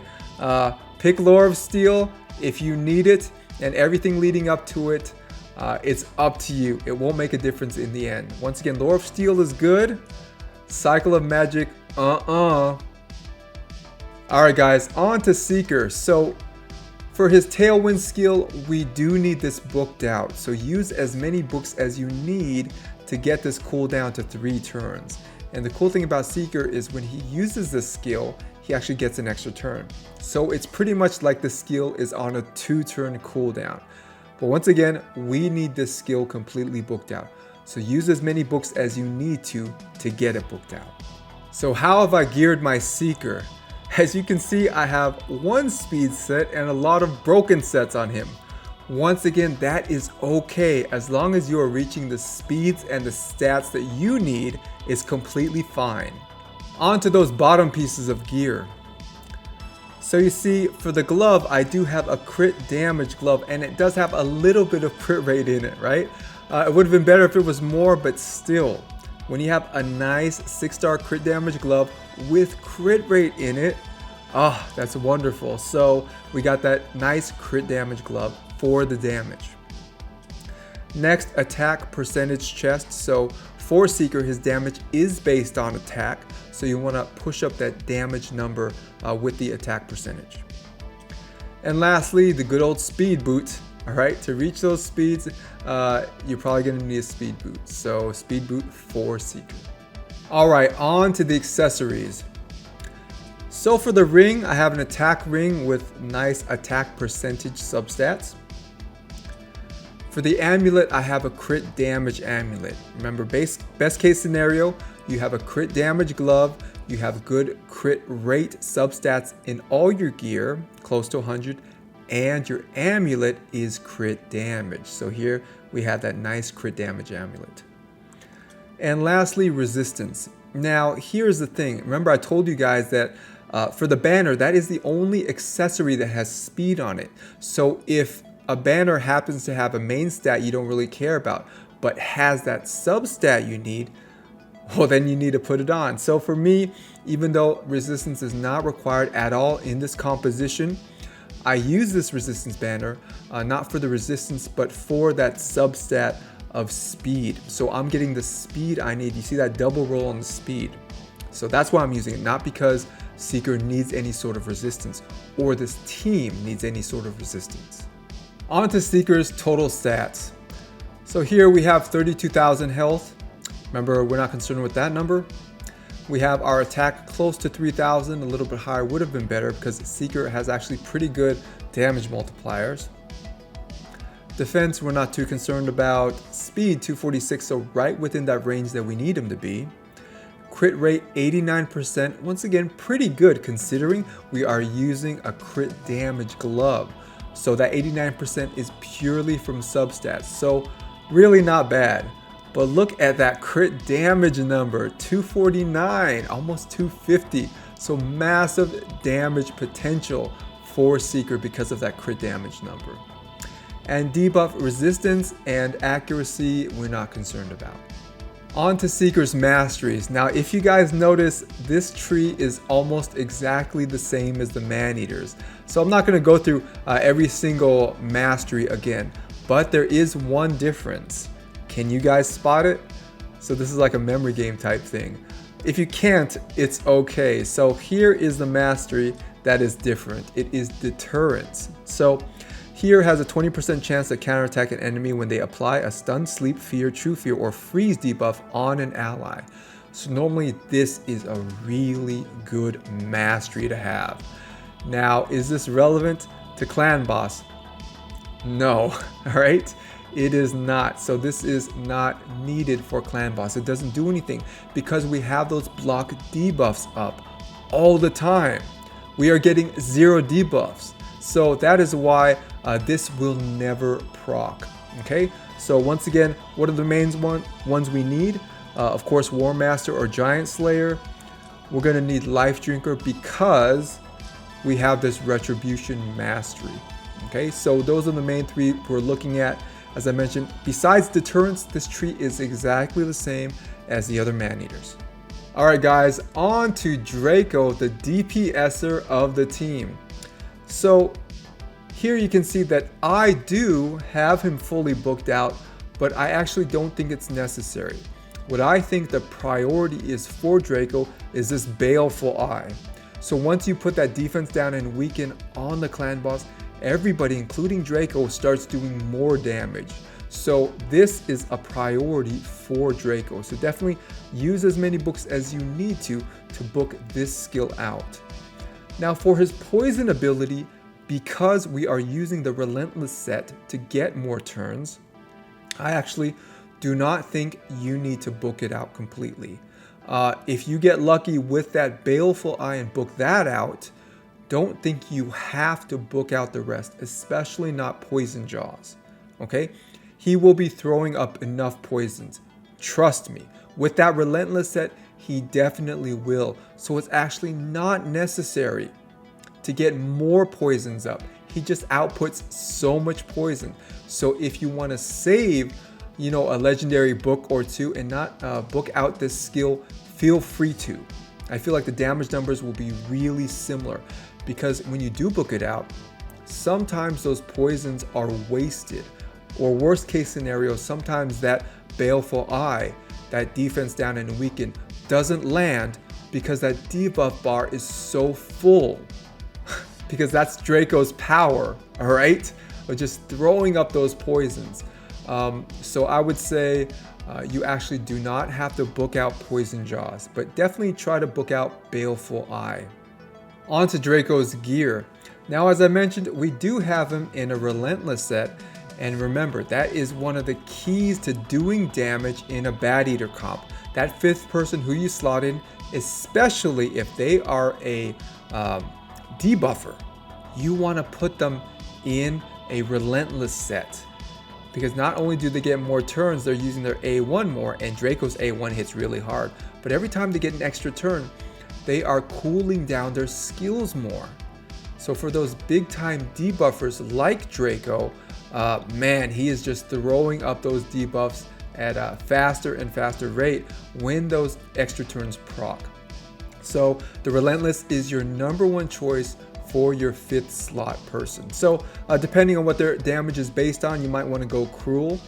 Pick Lore of Steel if you need it and everything leading up to it. It's up to you. It won't make a difference in the end. Once again, Lore of Steel is good. Cycle of Magic, Alright guys, on to Seeker. So for his Tailwind skill, we do need this booked out. So use as many books as you need to get this cooldown to 3 turns. And the cool thing about Seeker is when he uses this skill, he actually gets an extra turn. So it's pretty much like the skill is on a 2-turn cooldown. But once again, we need this skill completely booked out. So use as many books as you need to get it booked out. So how have I geared my Seeker? As you can see, I have 1 speed set and a lot of broken sets on him. Once again, that is okay as long as you are reaching the speeds and the stats that you need is completely fine. On to those bottom pieces of gear. So you see, for the glove, I do have a crit damage glove and it does have a little bit of crit rate in it, right? It would have been better if it was more, but still, when you have a nice 6-star crit damage glove with crit rate in it, that's wonderful. So we got that nice crit damage glove for the damage. Next, attack percentage chest. So for Seeker, his damage is based on attack. So you want to push up that damage number with the attack percentage. And lastly, the good old speed boot. All right, to reach those speeds, you're probably going to need a speed boot. So speed boot for Seeker. All right, on to the accessories. So for the ring, I have an attack ring with nice attack percentage substats. For the amulet, I have a crit damage amulet. Remember, best case scenario, you have a crit damage glove you have good crit rate substats in all your gear, close to 100, and your amulet is crit damage. So here we have that nice crit damage amulet. And lastly, resistance. Now here's the thing. Remember I told you guys that for the banner, that is the only accessory that has speed on it. So if a banner happens to have a main stat you don't really care about, but has that substat you need, well, then you need to put it on. So for me, even though resistance is not required at all in this composition, I use this resistance banner, not for the resistance, but for that substat of speed. So I'm getting the speed I need. You see that double roll on the speed. So that's why I'm using it, not because Seeker needs any sort of resistance or this team needs any sort of resistance. On to Seeker's total stats. So here we have 32,000 health. Remember, we're not concerned with that number. We have our attack close to 3,000, a little bit higher would have been better because Seeker has actually pretty good damage multipliers. Defense, we're not too concerned about. Speed, 246, so right within that range that we need him to be. Crit rate, 89%. Once again, pretty good considering we are using a crit damage glove. So that 89% is purely from substats. So really not bad. But look at that crit damage number, 249, almost 250. So massive damage potential for Seeker because of that crit damage number. And debuff resistance and accuracy, we're not concerned about. On to Seeker's Masteries. Now, if you guys notice, this tree is almost exactly the same as the Maneaters. So I'm not going to go through every single mastery again, but there is one difference. Can you guys spot it? So this is like a memory game type thing. If you can't, it's okay. So here is the mastery that is different. It is Deterrence. So here has a 20% chance to counterattack an enemy when they apply a stun, sleep, fear, true fear, or freeze debuff on an ally. So normally this is a really good mastery to have. Now, is this relevant to Clan Boss? No, all right? It is not. So this is not needed for Clan Boss. It doesn't do anything because we have those block debuffs up all the time. We are getting 0 debuffs. So that is why this will never proc. Okay, so once again, what are the main ones we need? Of course, War Master or Giant Slayer. We're gonna need Life Drinker because we have this Retribution Mastery. Okay, so those are the main 3 we're looking at. As I mentioned, besides Deterrence, this tree is exactly the same as the other Maneaters. Alright guys, on to Draco, the DPSer of the team. So here you can see that I do have him fully booked out, but I actually don't think it's necessary. What I think the priority is for Draco is this Baleful Eye. So once you put that defense down and weaken on the clan boss, everybody, including Draco, starts doing more damage. So this is a priority for Draco. So definitely use as many books as you need to book this skill out. Now for his poison ability, because we are using the Relentless set to get more turns, I actually do not think you need to book it out completely. If you get lucky with that Baleful Eye and book that out, don't think you have to book out the rest, especially not Poison Jaws. Okay? He will be throwing up enough poisons. Trust me. With that Relentless set, he definitely will. So it's actually not necessary to get more poisons up. He just outputs so much poison. So if you want to save, a legendary book or 2 and not book out this skill, feel free to. I feel like the damage numbers will be really similar because when you do book it out, sometimes those poisons are wasted. Or worst case scenario, sometimes that Baleful Eye, that defense down and weaken, doesn't land because that debuff bar is so full. Because that's Draco's power, all right? Of just throwing up those poisons. So I would say you actually do not have to book out Poison Jaws, but definitely try to book out Baleful Eye. On to Draco's gear. Now, as I mentioned, we do have him in a Relentless set. And remember, that is one of the keys to doing damage in a Bad Eater comp. That 5th person who you slot in especially if they are a debuffer. You want to put them in a relentless set, because not only do they get more turns, they're using their A1 more, and Draco's A1 hits really hard, but every time they get an extra turn, they are cooling down their skills more. So for those big time debuffers like Draco, man, he is just throwing up those debuffs at a faster and faster rate when those extra turns proc. So the Relentless is your #1 choice for your 5th slot person. So depending on what their damage is based on, you might want to go Cruel.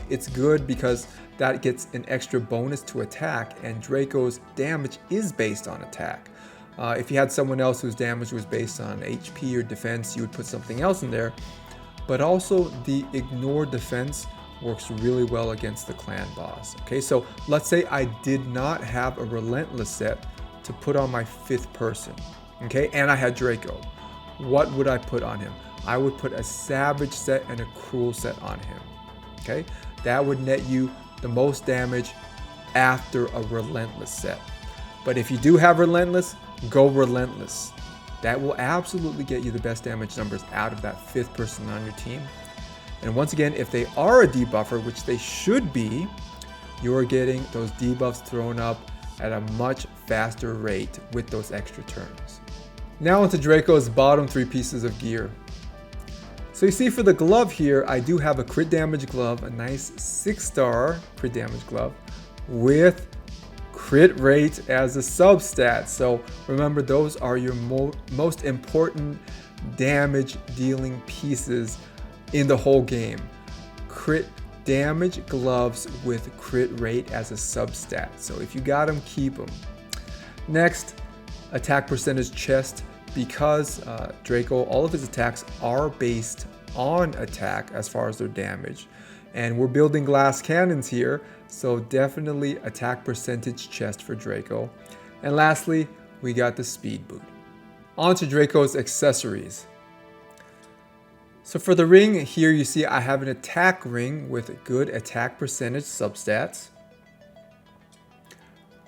It's good because that gets an extra bonus to attack, and Draco's damage is based on attack. If you had someone else whose damage was based on HP or defense, you would put something else in there. But also the Ignore defense works really well against the clan boss. Okay, so let's say I did not have a Relentless set to put on my 5th person. Okay, and I had Draco. What would I put on him? I would put a Savage set and a Cruel set on him. Okay, that would net you the most damage after a Relentless set. But if you do have Relentless, go Relentless. That will absolutely get you the best damage numbers out of that 5th person on your team. And once again, if they are a debuffer, which they should be, you are getting those debuffs thrown up at a much faster rate with those extra turns. Now onto Draco's bottom 3 pieces of gear. So you see for the glove here, I do have a crit damage glove, a nice 6-star crit damage glove with crit rate as a substat. So remember, those are your most important damage dealing pieces in the whole game. Crit damage gloves with crit rate as a substat. So if you got them, keep them. Next, attack percentage chest, because Draco, all of his attacks are based on attack as far as their damage. And we're building glass cannons here, so definitely attack percentage chest for Draco. And lastly, we got the speed boot. On to Draco's accessories. So for the ring here, you see I have an attack ring with good attack percentage substats.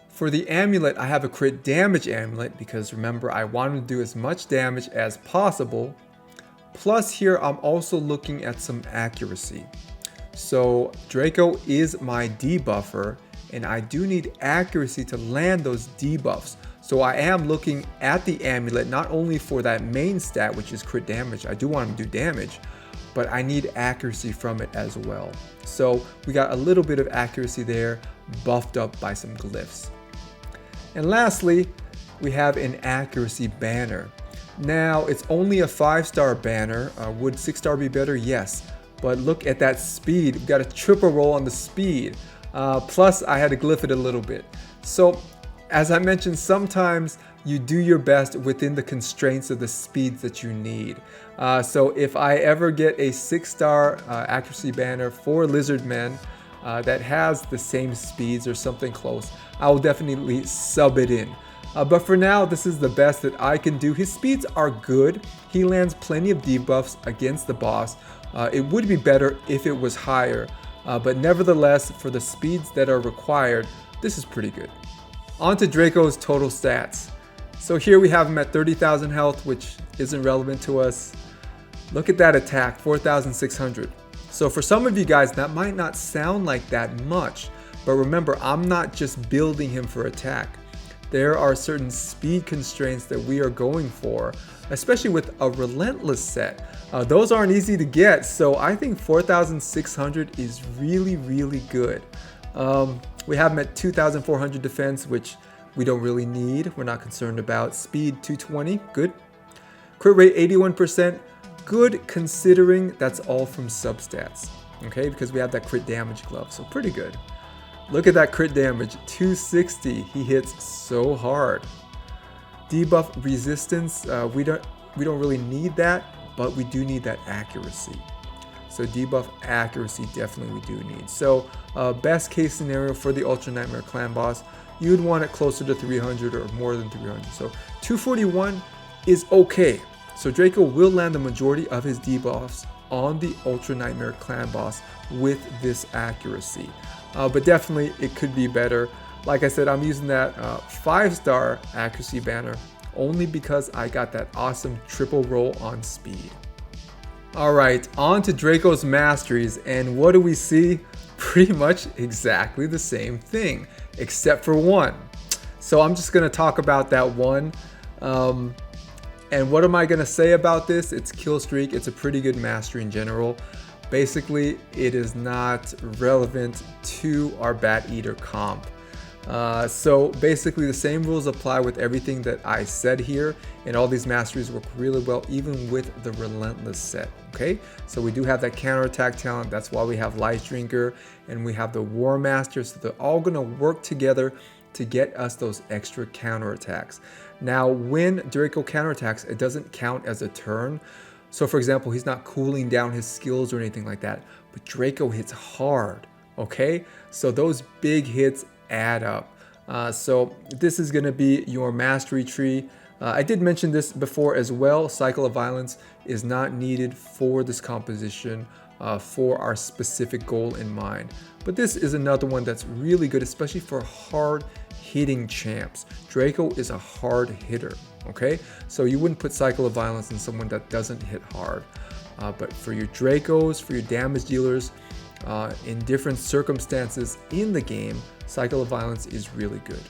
For the amulet, I have a crit damage amulet because remember, I wanted to do as much damage as possible. Plus here, I'm also looking at some accuracy. So Draco is my debuffer, and I do need accuracy to land those debuffs. So I am looking at the amulet not only for that main stat, which is crit damage. I do want him to do damage, but I need accuracy from it as well. So we got a little bit of accuracy there, buffed up by some glyphs. And lastly, we have an accuracy banner. Now it's only a 5-star banner. Would 6-star be better? Yes. But look at that speed. We've got a triple roll on the speed. Plus I had to glyph it a little bit. So as I mentioned, sometimes you do your best within the constraints of the speeds that you need. So if I ever get a 6-star accuracy banner for Lizardmen that has the same speeds or something close, I will definitely sub it in. But for now, this is the best that I can do. His speeds are good. He lands plenty of debuffs against the boss. It would be better if it was higher, but nevertheless, for the speeds that are required, this is pretty good. On to Draco's total stats. So here we have him at 30,000 health, which isn't relevant to us. Look at that attack, 4,600. So for some of you guys, that might not sound like that much, but remember, I'm not just building him for attack. There are certain speed constraints that we are going for, especially with a Relentless set. Those aren't easy to get, so I think 4,600 is really, really good. We have him at 2,400 defense, which we don't really need. We're not concerned about. Speed 220, good. Crit rate 81%, good considering that's all from substats, okay? Because we have that crit damage glove, so pretty good. Look at that crit damage, 260. He hits so hard. Debuff resistance, we don't really need that, but we do need that accuracy. So debuff accuracy definitely we do need. So best case scenario for the Ultra Nightmare Clan boss, you'd want it closer to 300 or more than 300. So 241 is okay. So Draco will land the majority of his debuffs on the Ultra Nightmare Clan boss with this accuracy. But definitely it could be better. like I said, I'm using that 5-star accuracy banner only because I got that awesome triple roll on speed. All right, on to Draco's Masteries, and what do we see? Pretty much exactly the same thing, except for one. So I'm just gonna talk about that one. And what am I gonna say about this? It's kill streak. It's a pretty good mastery in general. Basically, it is not relevant to our Bat Eater comp. So basically the same rules apply with everything that I said here, and all these masteries work really well even with the Relentless set. Okay, so we do have that counterattack talent. That's why we have Light Drinker and we have the War Master. So they're all gonna work together to get us those extra counterattacks. Now, when Draco counterattacks, it doesn't count as a turn. So for example, he's not cooling down his skills or anything like that, but Draco hits hard, okay? So those big hits add up. So this is gonna be your mastery tree. I did mention this before as well. Cycle of Violence is not needed for this composition for our specific goal in mind. But this is another one that's really good, especially for hard hitting champs. Draco is a hard hitter, okay? So you wouldn't put Cycle of Violence in someone that doesn't hit hard. But for your Dracos, for your damage dealers, in different circumstances in the game, Cycle of Violence is really good.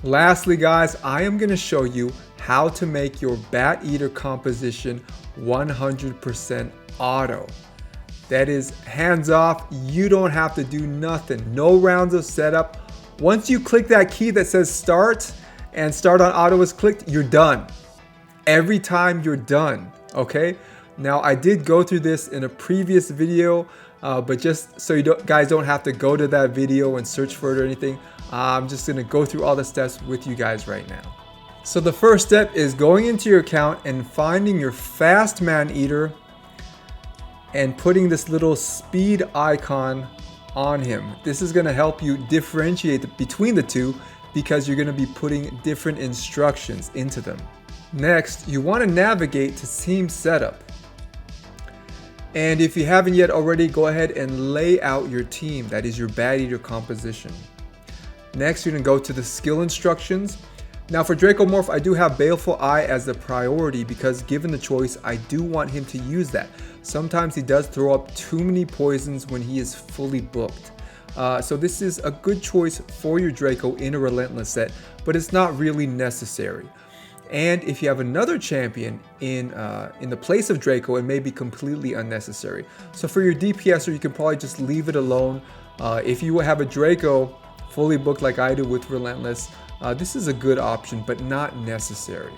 Lastly, guys, I am going to show you how to make your Bat Eater composition 100% auto. That is hands off. You don't have to do nothing. No rounds of setup. Once you click that key that says start and start on auto is clicked, you're done. Every time you're done, okay? Now, I did go through this in a previous video, but just so you guys don't have to go to that video and search for it or anything, I'm just gonna go through all the steps with you guys right now. So the first step is going into your account and finding your fast Maneater and putting this little speed icon on him. This is gonna help you differentiate between the two because you're gonna be putting different instructions into them. Next, you wanna navigate to team setup. And if you haven't yet already, go ahead and lay out your team. That is your Bat Eater composition. Next, you're gonna go to the skill instructions. Now for Dracomorph, I do have Baleful Eye as the priority because given the choice, I do want him to use that. Sometimes he does throw up too many poisons when he is fully booked. So this is a good choice for your Draco in a Relentless set, but it's not really necessary. And if you have another champion in the place of Draco, it may be completely unnecessary. So for your DPSer, you can probably just leave it alone. If you have a Draco fully booked like I do with Relentless, this is a good option, but not necessary.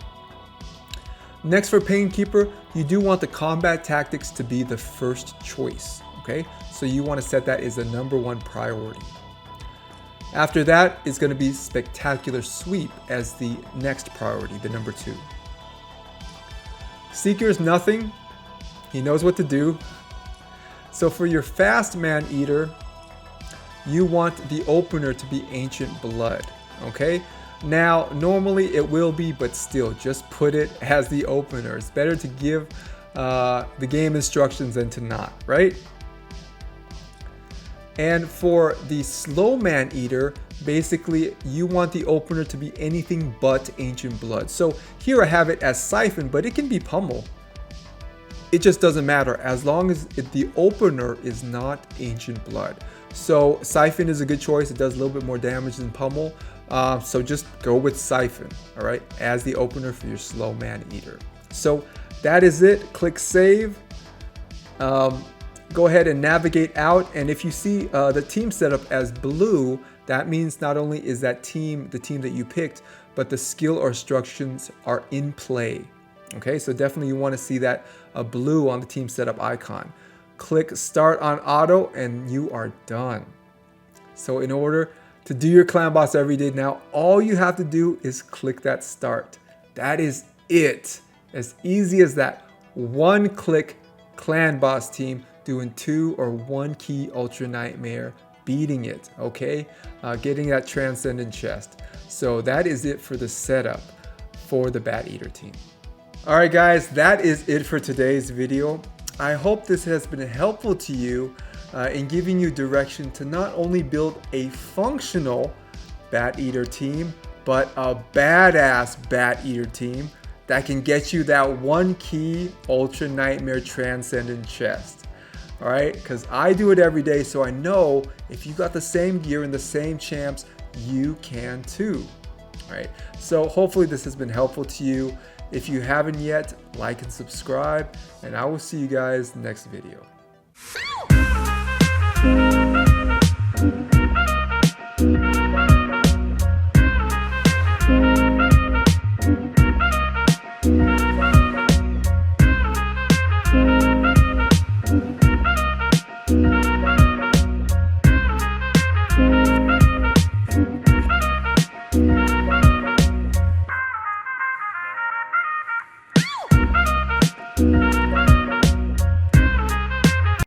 Next for Painkeeper, you do want the combat tactics to be the first choice, okay? So you want to set that as the #1 priority. After that, it's going to be Spectacular Sweep as the next priority, the #2. Seeker's nothing. He knows what to do. So for your fast Maneater, you want the opener to be Ancient Blood, okay? Now, normally it will be, but still, just put it as the opener. It's better to give the game instructions than to not, right? And for the slow Maneater, basically you want the opener to be anything but Ancient Blood. So here I have it as Siphon, but it can be Pummel. It just doesn't matter as long as the opener is not Ancient Blood. So Siphon is a good choice. It does a little bit more damage than Pummel. So just go with Siphon, all right, as the opener for your slow Maneater. So that is it. Click save. Go ahead and navigate out, and if you see the team setup as blue, that means not only is that team the team that you picked, but the skill or instructions are in play. Okay, so definitely you want to see that blue on the team setup icon. Click start on auto and you are done. So in order to do your clan boss every day now, all you have to do is click that start. That is it. As easy as that. One click clan boss team doing 2 or 1 key Ultra Nightmare, beating it, okay? Getting that Transcendent chest. So that is it for the setup for the Bat Eater team. All right, guys, that is it for today's video. I hope this has been helpful to you in giving you direction to not only build a functional Bat Eater team, but a badass Bat Eater team that can get you that one key Ultra Nightmare Transcendent chest. All right, because I do it every day, so I know if you got the same gear and the same champs, you can too. All right, so hopefully this has been helpful to you. If you haven't yet, like and subscribe, and I will see you guys next video.